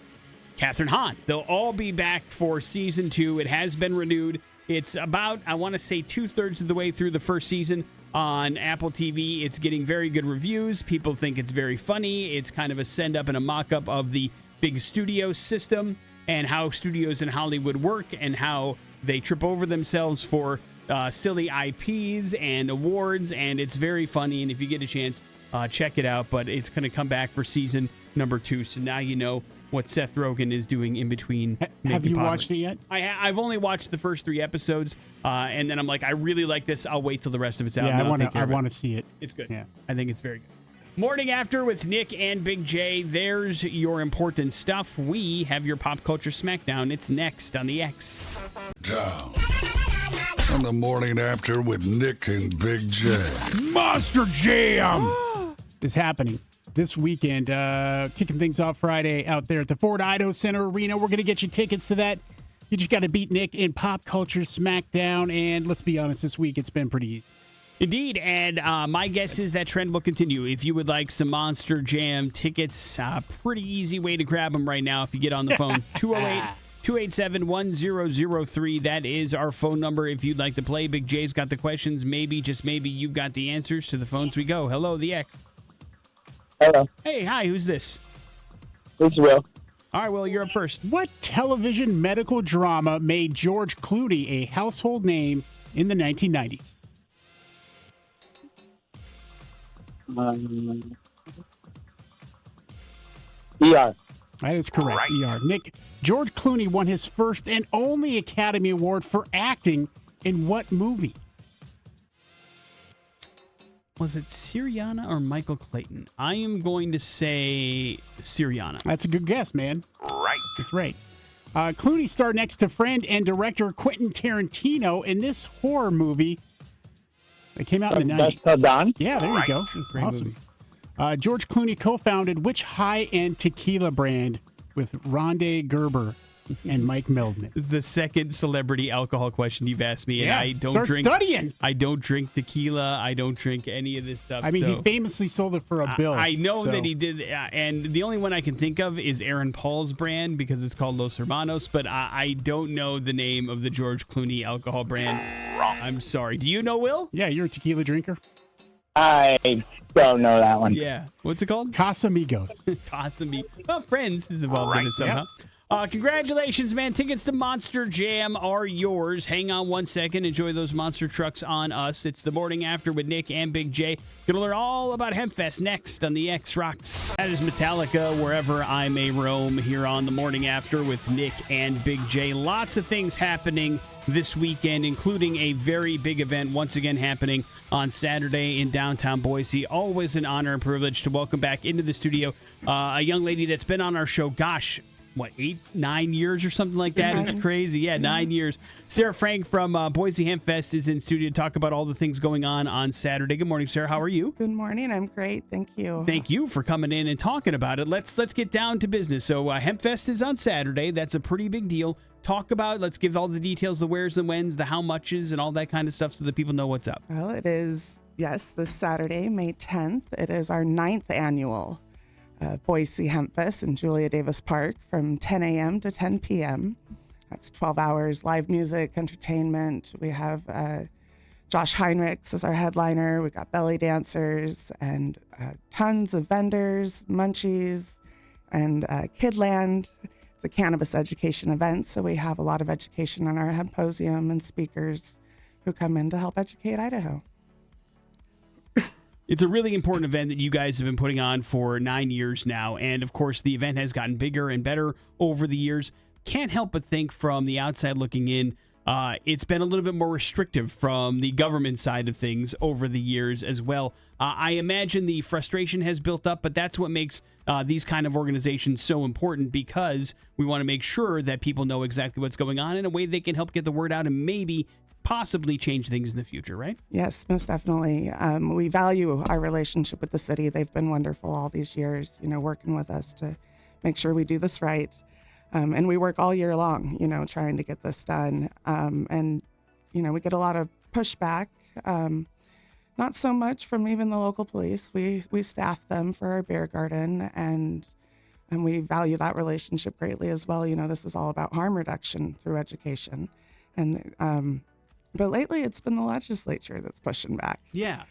Catherine Hahn. They'll all be back for season 2. It has been renewed. It's about, I want to say, 2/3 of the way through the first season on Apple TV. It's getting very good reviews. People think it's very funny. It's kind of a send-up and a mock-up of the big studio system and how studios in Hollywood work and how they trip over themselves for silly IPs and awards, and it's very funny. And if you get a chance, check it out. But it's going to come back for season number 2. So now you know what Seth Rogen is doing in between. Have you watched it yet? I've only watched the first 3 episodes, and then I'm like, I really like this. I'll wait till the rest of it's out. Yeah, and I want to see it. It's good. Yeah, I think it's very good. Morning After with Nick and Big J. There's your important stuff. We have your Pop Culture Smackdown. It's next on the X. Down. On the Morning After with Nick and Big J. Monster Jam is happening this weekend. Kicking things off Friday out there at the Ford Idaho Center Arena. We're going to get you tickets to that. You just got to beat Nick in Pop Culture Smackdown. And let's be honest, this week it's been pretty easy. Indeed, and my guess is that trend will continue. If you would like some Monster Jam tickets, pretty easy way to grab them right now if you get on the phone. 208-287-1003. That is our phone number if you'd like to play. Big J's got the questions. Maybe, just maybe, you've got the answers. To the phones we go. Hello, the X. Hello. Hey, hi, who's this? This is Will. All right, well, you're up first. What television medical drama made George Clooney a household name in the 1990s? ER. That is correct. ER. Nick, George Clooney won his first and only Academy Award for acting in what movie? Was it Syriana or Michael Clayton? I am going to say Syriana. That's a good guess, man. Right. That's right. Clooney starred next to friend and director Quentin Tarantino in this horror movie. It came out in the 90s. That's Don? Yeah, there you go. Great Awesome. George Clooney co-founded which high-end tequila brand with Rondé Gerber and Mike Meldman? This is the second celebrity alcohol question you've asked me, and Yeah, I don't start drink. studying. I don't drink tequila. I don't drink any of this stuff. I mean, so he famously sold it for a bill. I know so. that he did, and the only one I can think of is Aaron Paul's brand because it's called Los Hermanos, but I don't know the name of the George Clooney alcohol brand. I'm sorry. Do you know, Will? Yeah, you're a tequila drinker. I don't know that one. Yeah. What's it called? Casamigos. Casamigos. Well, Friends is involved in it somehow. Congratulations, man. Tickets to Monster Jam are yours. Hang on one second. Enjoy those monster trucks on us. It's the morning after with Nick and Big J. Going to learn all about Hempfest next on the X Rocks. That is Metallica, Wherever I May Roam, here on the morning after with Nick and Big J. Lots of things happening this weekend, including a very big event once again happening on Saturday in downtown Boise. Always an honor and privilege to welcome back into the studio a young lady that's been on our show, 9 years or something like that? It's crazy. Yeah, 9 years. Sarah Frank from Boise Hempfest is in studio to talk about all the things going on Saturday. Good morning, Sarah. How are you? Good morning. I'm great. Thank you. Thank you for coming in and talking about it. Let's get down to business. So Hempfest is on Saturday. That's a pretty big deal. Let's give all the details, the wheres and whens, the how muches, and all that kind of stuff so that people know what's up. Well, it is, yes, this Saturday, May 10th. It is our 9th annual Boise Hempfest in Julia Davis Park from 10 a.m. to 10 p.m. That's 12 hours, live music, entertainment. We have Josh Heinrichs as our headliner. We've got belly dancers and tons of vendors, munchies, and Kidland. It's a cannabis education event, so we have a lot of education on our symposium and speakers who come in to help educate Idaho. It's a really important event that you guys have been putting on for 9 years now. And of course, the event has gotten bigger and better over the years. Can't help but think from the outside looking in, it's been a little bit more restrictive from the government side of things over the years as well. I imagine the frustration has built up, but that's what makes these kind of organizations so important, because we want to make sure that people know exactly what's going on in a way they can help get the word out and maybe possibly change things in the future, right? Yes, most definitely. We value our relationship with the city. They've been wonderful all these years, working with us to make sure we do this right. And we work all year long, trying to get this done. And we get a lot of pushback, not so much from even the local police. We staff them for our beer garden, and we value that relationship greatly as well. This is all about harm reduction through education. And but lately, it's been the legislature that's pushing back. Yeah.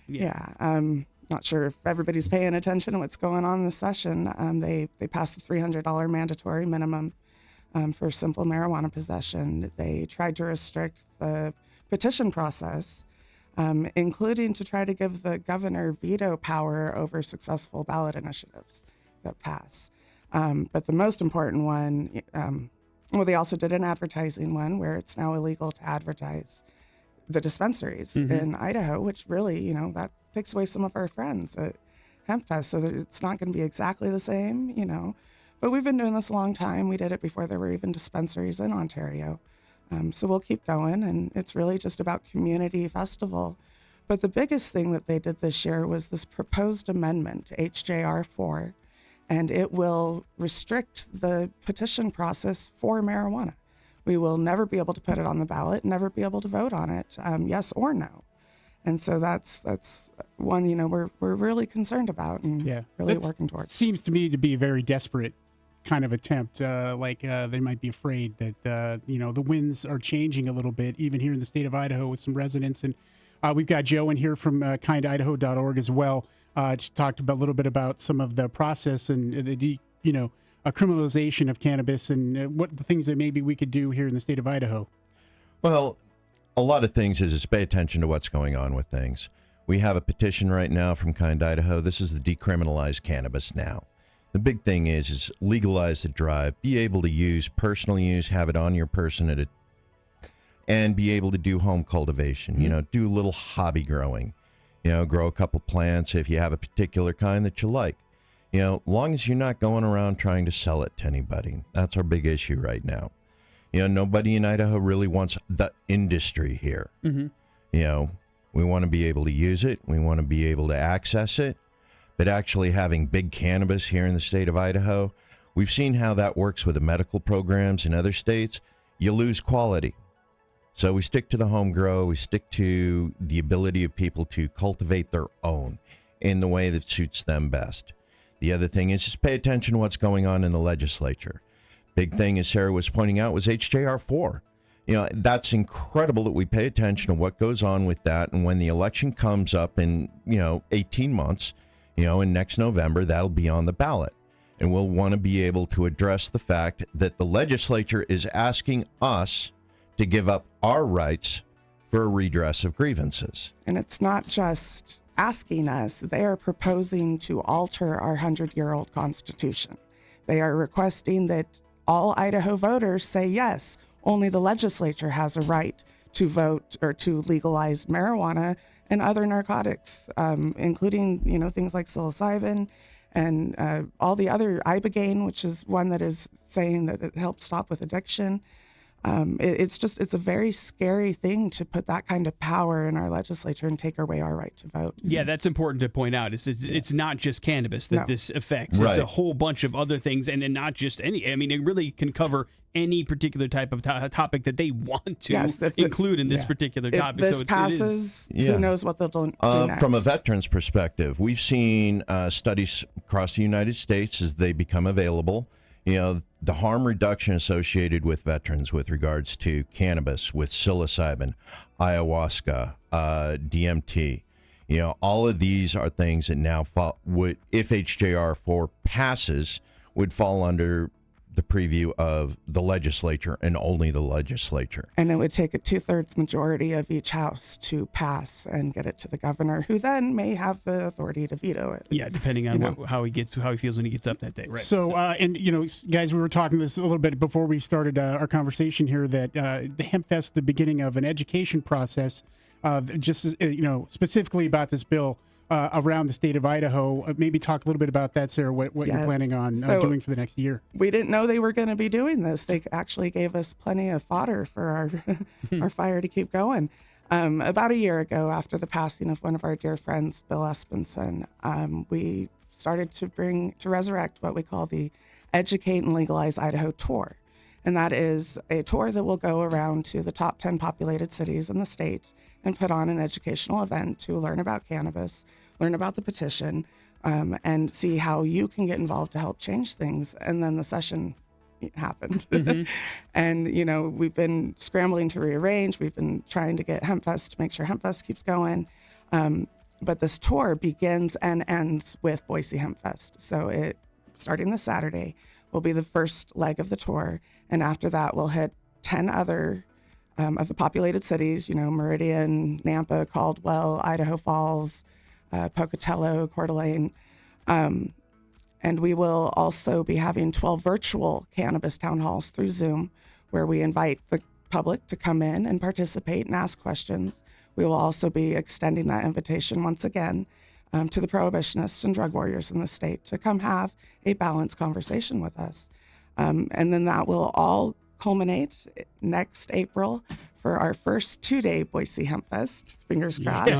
Not sure if everybody's paying attention to what's going on in this session. They passed the $300 mandatory minimum for simple marijuana possession. They tried to restrict the petition process, including to try to give the governor veto power over successful ballot initiatives that pass. But the most important one, they also did an advertising one where it's now illegal to advertise the dispensaries in Idaho, which really, that takes away some of our friends at Hempfest. So that it's not going to be exactly the same, But we've been doing this a long time. We did it before there were even dispensaries in Ontario. So we'll keep going, and it's really just about community festival. But the biggest thing that they did this year was this proposed amendment, HJR 4, and it will restrict the petition process for marijuana. We will never be able to put it on the ballot, never be able to vote on it, yes or no. And so that's one, we're really concerned about and really working towards. Seems to me to be a very desperate kind of attempt. They might be afraid that, the winds are changing a little bit, even here in the state of Idaho with some residents. And we've got Joe in here from kindidaho.org as well. Just talked about a little bit about some of the process and a criminalization of cannabis and what the things that maybe we could do here in the state of Idaho. Well, a lot of things is pay attention to what's going on with things. We have a petition right now from Kind Idaho. This is the decriminalize cannabis now. The big thing is legalize the drive, be able to use, personal use, have it on your person and be able to do home cultivation, do a little hobby growing, grow a couple plants if you have a particular kind that you like. Long as you're not going around trying to sell it to anybody. That's our big issue right now. Nobody in Idaho really wants the industry here. We want to be able to use it. We want to be able to access it. But actually having big cannabis here in the state of Idaho, we've seen how that works with the medical programs in other states. You lose quality. So we stick to the home grow. We stick to the ability of people to cultivate their own in the way that suits them best. The other thing is just pay attention to what's going on in the legislature. Big thing, as Sarah was pointing out, was HJR 4. That's incredible that we pay attention to what goes on with that. And when the election comes up in, 18 months, in next November, that'll be on the ballot. And we'll want to be able to address the fact that the legislature is asking us to give up our rights for a redress of grievances. And it's not just asking us, they are proposing to alter our 100-year-old Constitution. They are requesting that all Idaho voters say yes, only the legislature has a right to vote or to legalize marijuana and other narcotics, including, things like psilocybin and all the other ibogaine, which is one that is saying that it helps stop with addiction. It's a very scary thing to put that kind of power in our legislature and take away our right to vote. Yeah, that's important to point out. It's not just cannabis that this affects. Right. It's a whole bunch of other things, and not just any. I mean, it really can cover any particular type of topic that they want to include in this particular topic. If this passes, who knows what they'll do next. From a veteran's perspective, we've seen studies across the United States as they become available. The harm reduction associated with veterans with regards to cannabis, with psilocybin, ayahuasca, DMT, all of these are things that now if HJR4 passes, would fall under the preview of the legislature and only the legislature. And it would take a 2/3 majority of each house to pass and get it to the governor, who then may have the authority to veto it. Yeah, depending on how he feels when he gets up that day. Right. So, guys, we were talking this a little bit before we started our conversation here that the Hempfest, the beginning of an education process, specifically about this bill. Around the state of Idaho. Maybe talk a little bit about that, Sarah, what you're planning on doing for the next year. We didn't know they were going to be doing this. They actually gave us plenty of fodder for our fire to keep going. About a year ago, after the passing of one of our dear friends, Bill Espenson, we started to resurrect what we call the Educate and Legalize Idaho Tour. And that is a tour that will go around to the top 10 populated cities in the state and put on an educational event to learn about cannabis, learn about the petition, and see how you can get involved to help change things. And then the session happened. Mm-hmm. And, we've been scrambling to rearrange. We've been trying to get Hempfest to make sure Hempfest keeps going. But this tour begins and ends with Boise Hempfest. So starting this Saturday, will be the first leg of the tour. And after that, we'll hit 10 other of the populated cities, Meridian, Nampa, Caldwell, Idaho Falls, Pocatello, Coeur d'Alene. And we will also be having 12 virtual cannabis town halls through Zoom, where we invite the public to come in and participate and ask questions. We will also be extending that invitation once again to the prohibitionists and drug warriors in the state to come have a balanced conversation with us. And then that will all culminate next April for our first 2-day Boise Hempfest. Fingers crossed.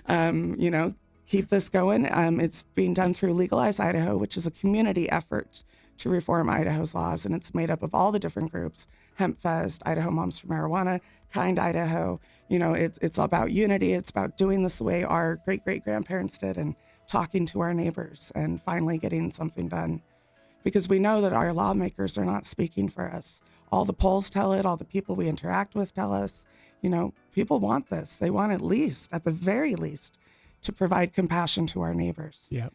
Yeah. Keep this going. It's being done through Legalize Idaho, which is a community effort to reform Idaho's laws, and it's made up of all the different groups: Hempfest, Idaho Moms for Marijuana, Kind Idaho. It's about unity. It's about doing this the way our great-great-grandparents did and talking to our neighbors and finally getting something done. Because we know that our lawmakers are not speaking for us. All the polls tell it, all the people we interact with tell us, people want this. They want at the very least, to provide compassion to our neighbors. Yeah.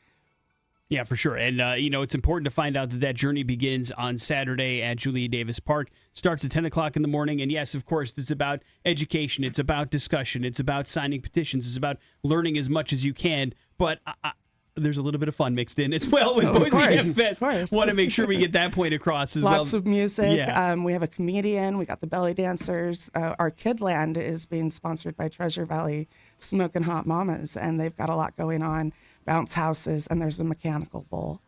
Yeah, for sure. And, it's important to find out that journey begins on Saturday at Julia Davis Park. Starts at 10 o'clock in the morning. And yes, of course, it's about education. It's about discussion. It's about signing petitions. It's about learning as much as you can. But there's a little bit of fun mixed in as well with Boise Hempfest. Want to make sure we get that point across as well. Lots of music. Yeah. We have a comedian. We got the belly dancers. Our Kidland is being sponsored by Treasure Valley Smokin' Hot Mamas, and they've got a lot going on. Bounce houses, and there's a mechanical bull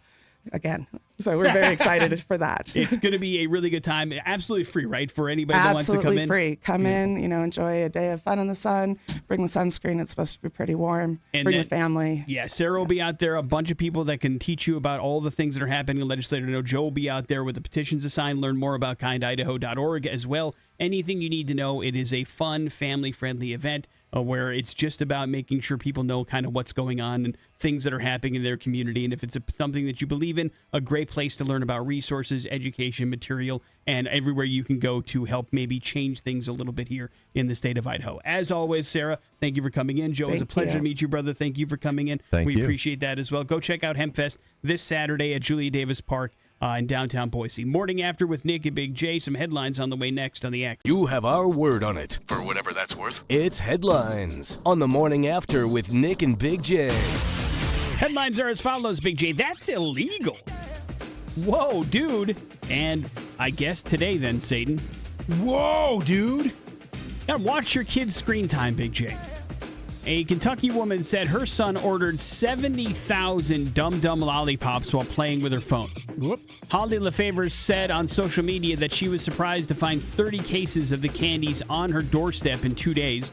again. So we're very excited for that. It's going to be a really good time. Absolutely free, right? For anybody that wants to come in. Absolutely free. Come in, enjoy a day of fun in the sun. Bring the sunscreen. It's supposed to be pretty warm. And bring the family. Yeah, Sarah will be out there. A bunch of people that can teach you about all the things that are happening in the legislature. I know Joe will be out there with the petitions assigned. Learn more about kindidaho.org as well. Anything you need to know. It is a fun, family-friendly event. where it's just about making sure people know kind of what's going on and things that are happening in their community. And if it's something that you believe in, a great place to learn about resources, education, material, and everywhere you can go to help maybe change things a little bit here in the state of Idaho. As always, Sarah, thank you for coming in. Joe, it was a pleasure to meet you, brother. Thank you for coming in. We appreciate that as well. Go check out Hempfest this Saturday at Julia Davis Park in downtown Boise. Morning After with Nick and Big J. Some headlines on the way next on the Act. You have our word on it. For whatever that's worth. It's headlines on the Morning After with Nick and Big J. Headlines are as follows, Big J. That's illegal. Whoa, dude. And I guess today then, Satan. Whoa, dude. Gotta watch your kids' screen time, Big J. A Kentucky woman said her son ordered 70,000 Dum Dum Lollipops while playing with her phone. Whoops. Holly LaFavor said on social media that she was surprised to find 30 cases of the candies on her doorstep in 2 days.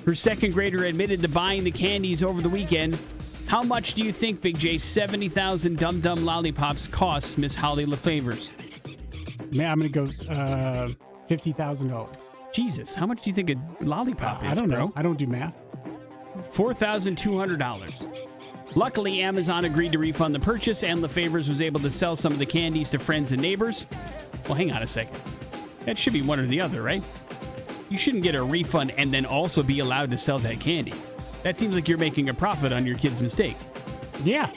Her second grader admitted to buying the candies over the weekend. How much do you think, Big J, 70,000 Dum Dum Lollipops costs, Miss Holly LaFavors? Man, I'm going to go $50,000. Jesus, how much do you think a lollipop is, I don't bro? know. I don't do math. $4,200. Luckily, Amazon agreed to refund the purchase, and LaFavors was able to sell some of the candies to friends and neighbors. Well, hang on a second. That should be one or the other, right? You shouldn't get a refund and then also be allowed to sell that candy. That seems like you're making a profit on your kid's mistake. Yeah.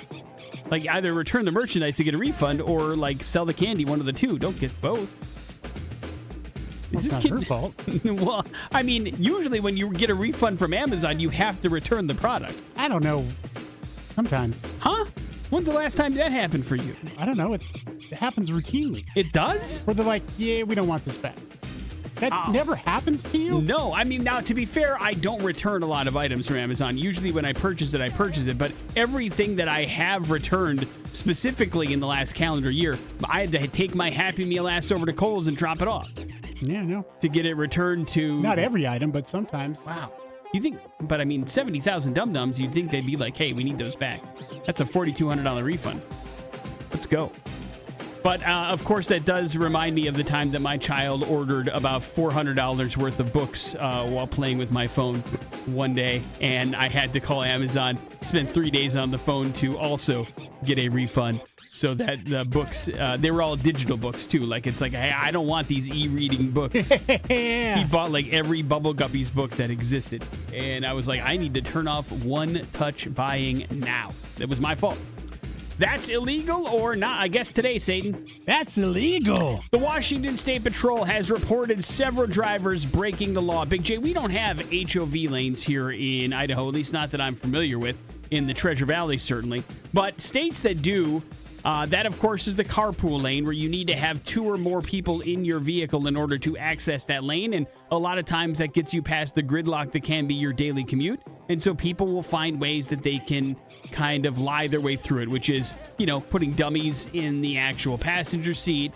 Like, either return the merchandise to get a refund or, like, sell the candy, one of the two. Don't get both. Is this not kid her fault? Well, I mean, usually when you get a refund from Amazon, you have to return the product. I don't know. Sometimes. Huh? When's the last time that happened for you? I don't know. It happens routinely. It does? Where they're like, yeah, we don't want this back. That never happens to you? No. I mean, now, to be fair, I don't return a lot of items from Amazon. Usually when I purchase it. But everything that I have returned, specifically in the last calendar year, I had to take my Happy Meal ass over to Kohl's and drop it off. Yeah, no. To get it returned to... Not every item, but sometimes. Wow. You think... But, I mean, 70,000 Dum-Dums, you'd think they'd be like, hey, we need those back. That's a $4,200 refund. Let's go. But, of course, that does remind me of the time that my child ordered about $400 worth of books while playing with my phone one day. And I had to call Amazon, spend 3 days on the phone to also get a refund. So that the books, they were all digital books, too. Like, it's like, hey, I don't want these e-reading books. He bought, like, every Bubble Guppies book that existed. And I was like, I need to turn off one-touch buying now. That was my fault. That's illegal or not? I guess today, Satan. That's illegal. The Washington State Patrol has reported several drivers breaking the law. Big J, we don't have HOV lanes here in Idaho, at least not that I'm familiar with. In the Treasure Valley, certainly. But states that do... that, of course, is the carpool lane where you need to have 2 or more people in your vehicle in order to access that lane. And a lot of times that gets you past the gridlock that can be your daily commute. And so people will find ways that they can kind of lie their way through it, which is, you know, putting dummies in the actual passenger seat,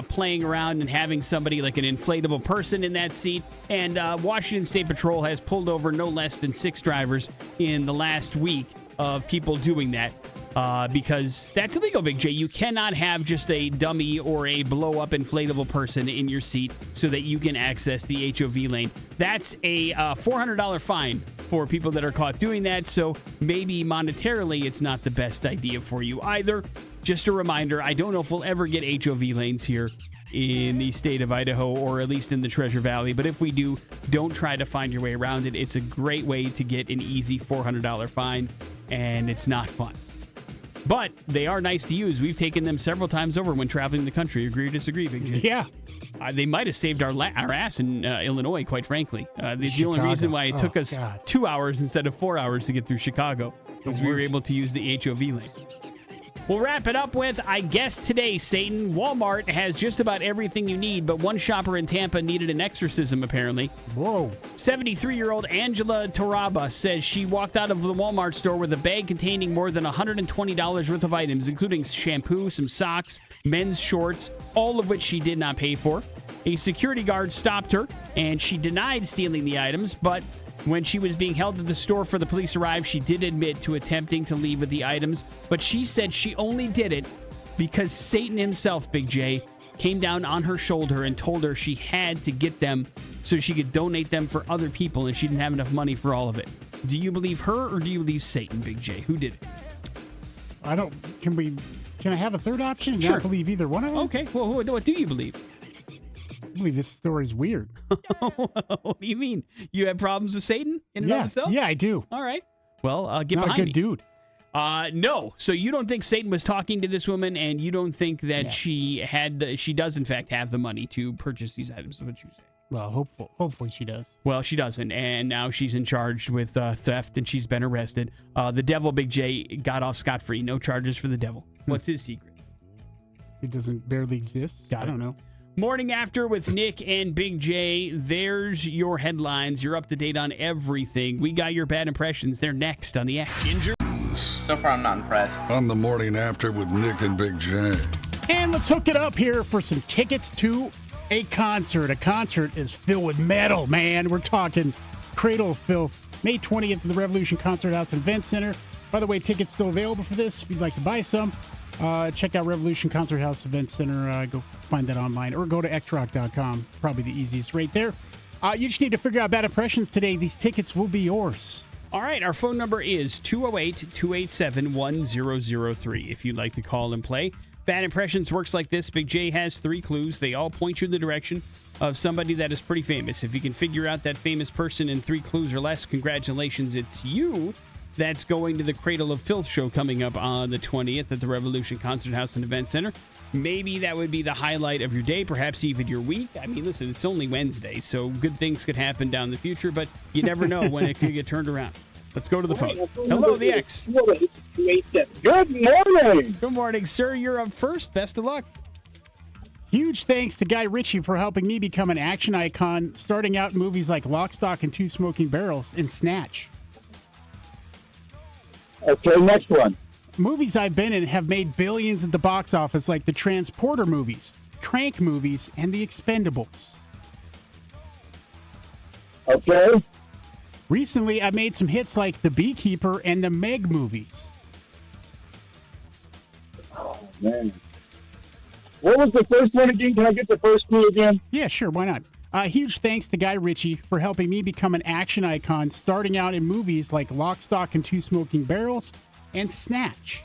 playing around and having somebody like an inflatable person in that seat. And Washington State Patrol has pulled over no less than 6 drivers in the last week of people doing that. Because that's illegal, Big J. You cannot have just a dummy or a blow-up inflatable person in your seat so that you can access the HOV lane. That's a $400 fine for people that are caught doing that, so maybe monetarily it's not the best idea for you either. Just a reminder, I don't know if we'll ever get HOV lanes here in the state of Idaho, or at least in the Treasure Valley, but if we do, don't try to find your way around it. It's a great way to get an easy $400 fine, and it's not fun. But they are nice to use. We've taken them several times over when traveling the country. Agree or disagree, Big J? Yeah. They might have saved our ass in Illinois, quite frankly. The only reason why it took us 2 hours instead of 4 hours to get through Chicago was we were able to use the HOV lane. We'll wrap it up with, I guess today, Satan. Walmart has just about everything you need, but one shopper in Tampa needed an exorcism, apparently. Whoa. 73-year-old Angela Toraba says she walked out of the Walmart store with a bag containing more than $120 worth of items, including shampoo, some socks, men's shorts, all of which she did not pay for. A security guard stopped her, and she denied stealing the items, but when she was being held at the store for the police arrived, she did admit to attempting to leave with the items, but she said she only did it because Satan himself, Big J, came down on her shoulder and told her she had to get them so she could donate them for other people, and she didn't have enough money for all of it. Do you believe her or do you believe Satan, Big J? Who did it? I don't. Can I have a third option and Sure. not believe either one of them? Okay. Well, what do you believe? I believe this story's weird. What do you mean? You have problems with Satan in and of itself? Yeah, I do. All right. Well, get Not a behind good me. dude. No. So you don't think Satan was talking to this woman, and you don't think that she does in fact have the money to purchase these items? Is what you say? Well, hopefully she does. Well, she doesn't, and now she's in charge with theft, and she's been arrested. The devil, Big J, got off scot-free. No charges for the devil. What's his secret? It doesn't barely exist. I don't know. Morning After with Nick and Big J. There's your headlines. You're up to date on everything. We got your bad impressions. They're next on the X. So far, I'm not impressed. On the Morning After with Nick and Big J. And let's hook it up here for some tickets to a concert. A concert is filled with metal, man. We're talking Cradle of Filth, May 20th at the Revolution Concert House and Event Center. By the way, tickets still available for this. If you'd like to buy some, check out Revolution Concert House Event Center. Go find that online or go to xrock.com. Probably the easiest right there. You just need to figure out bad impressions today. These tickets will be yours. All right, our phone number is 208-287-1003 if you'd like to call and play. Bad Impressions works like this. Big J has 3 clues. They all point you in the direction of somebody that is pretty famous. If you can figure out that famous person in 3 clues or less, congratulations, it's you that's going to the Cradle of Filth show coming up on the 20th at the Revolution Concert House and Event Center. Maybe that would be the highlight of your day, perhaps even your week. I mean, listen, it's only Wednesday, so good things could happen down the future, but you never know when it could get turned around. Let's go to the phone. Hello, the X. Good morning. Good morning, sir. You're up first. Best of luck. Huge thanks to Guy Ritchie for helping me become an action icon, starting out in movies like Lock, Stock, and Two Smoking Barrels and Snatch. Okay, next one. Movies I've been in have made billions at the box office, like the Transporter movies, Crank movies, and The Expendables. Okay. Recently, I made some hits like The Beekeeper and the Meg movies. Oh, man. What was the first one again? Can I get the first clue again? Yeah, sure. Why not? Huge thanks to Guy Ritchie for helping me become an action icon, starting out in movies like Lock, Stock, and Two Smoking Barrels and Snatch.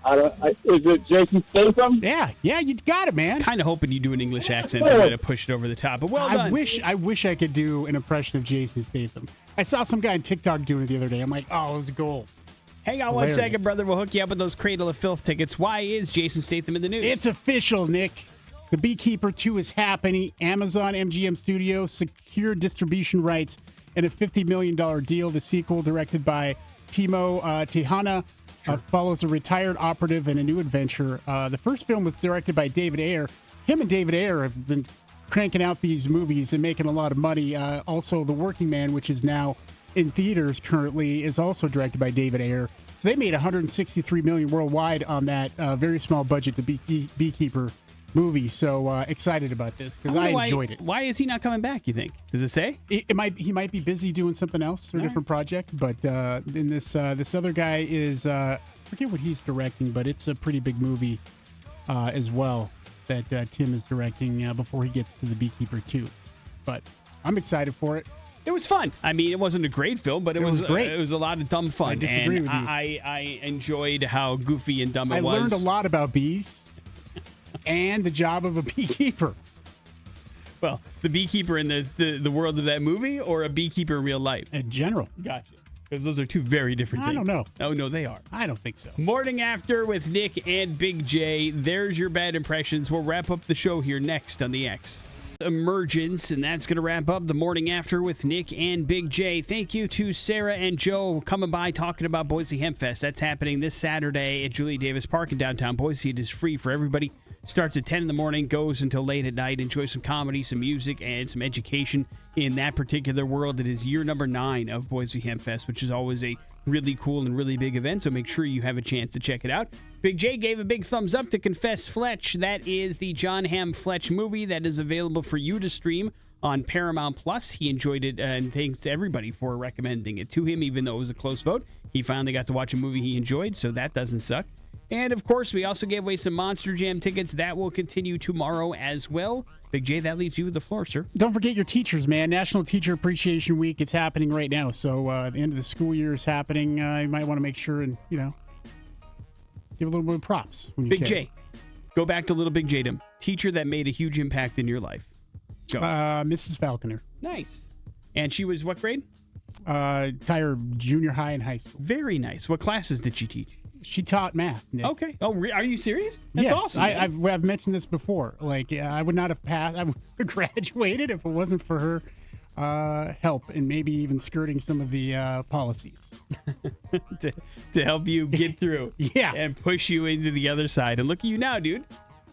Is it Jason Statham? Yeah, you got it, man. Kind of hoping you do an English accent. I might have pushed it over the top, but well done. I wish I could do an impression of Jason Statham. I saw some guy on TikTok doing it the other day. I'm like, oh, it was gold. Hang on one second, brother. We'll hook you up with those Cradle of Filth tickets. Why is Jason Statham in the news? It's official, Nick. The Beekeeper 2 is happening. Amazon MGM Studios secured distribution rights in a $50 million deal. The sequel, directed by Timo Tihana, follows a retired operative in a new adventure. The first film was directed by David Ayer. Him and David Ayer have been cranking out these movies and making a lot of money. Also, The Working Man, which is now in theaters currently, is also directed by David Ayer. So they made $163 million worldwide on that very small budget, The Beekeeper movie. So excited about this because I enjoyed it. Why is he not coming back, you think? Does it say? He might be busy doing something else or a different project. But in this other guy is forget what he's directing, but it's a pretty big movie as well that Tim is directing before he gets to The Beekeeper 2. But I'm excited for it. It was fun. I mean, it wasn't a great film, but it was great. It was a lot of dumb fun. I disagree with you. I enjoyed how goofy and dumb it was. I learned a lot about bees and the job of a beekeeper. Well, the beekeeper in the world of that movie or a beekeeper in real life? In general. Gotcha. Because those are two very different things. I don't know. Oh, no, they are. I don't think so. Morning After with Nick and Big J. There's your bad impressions. We'll wrap up the show here next on the X. Emergence, and that's going to wrap up the Morning After with Nick and Big J. Thank you to Sarah and Joe coming by talking about Boise Hempfest. That's happening this Saturday at Julia Davis Park in downtown Boise. It is free for everybody. Starts at 10 in the morning, goes until late at night. Enjoy some comedy, some music, and some education in that particular world. It is year number 9 of Boise Hempfest, which is always a really cool and really big event, so make sure you have a chance to check it out. Big J gave a big thumbs up to Confess Fletch. That is the John Hamm Fletch movie that is available for you to stream on Paramount Plus. He enjoyed it, and thanks to everybody for recommending it to him, even though it was a close vote. He finally got to watch a movie he enjoyed, so that doesn't suck. And, of course, we also gave away some Monster Jam tickets. That will continue tomorrow as well. Big J, that leaves you with the floor, sir. Don't forget your teachers, man. National Teacher Appreciation Week. It's happening right now. So the end of the school year is happening. You might want to make sure and, give a little bit of props. When you Big can. J, go back to little Big J-dom. Teacher that made a huge impact in your life. Go. Mrs. Falconer. Nice. And she was what grade? Entire junior high and high school. Very nice. What classes did she teach? She taught math, Nick. Okay. Oh, are you serious? That's yes, awesome. I've mentioned this before. Like, I would not have passed. I would have graduated if it wasn't for her help and maybe even skirting some of the policies to help you get through. Yeah. And push you into the other side. And look at you now, dude.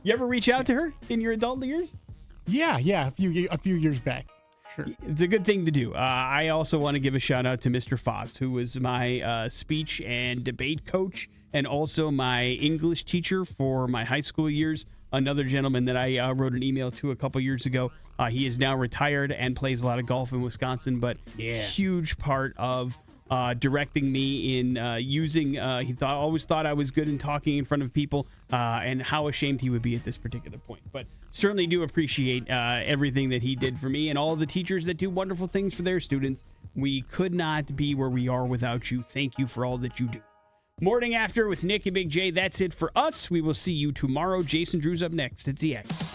You ever reach out to her in your adult years? Yeah. A few years back. Sure. It's a good thing to do. I also want to give a shout out to Mr. Foss, who was my speech and debate coach and also my English teacher for my high school years. Another gentleman that I wrote an email to a couple years ago. He is now retired and plays a lot of golf in Wisconsin, but huge part of directing me in using. He always thought I was good in talking in front of people, and how ashamed he would be at this particular point. But certainly do appreciate everything that he did for me and all the teachers that do wonderful things for their students. We could not be where we are without you. Thank you for all that you do. Morning After with Nick and Big J. That's it for us. We will see you tomorrow. Jason Drew's up next. It's EX.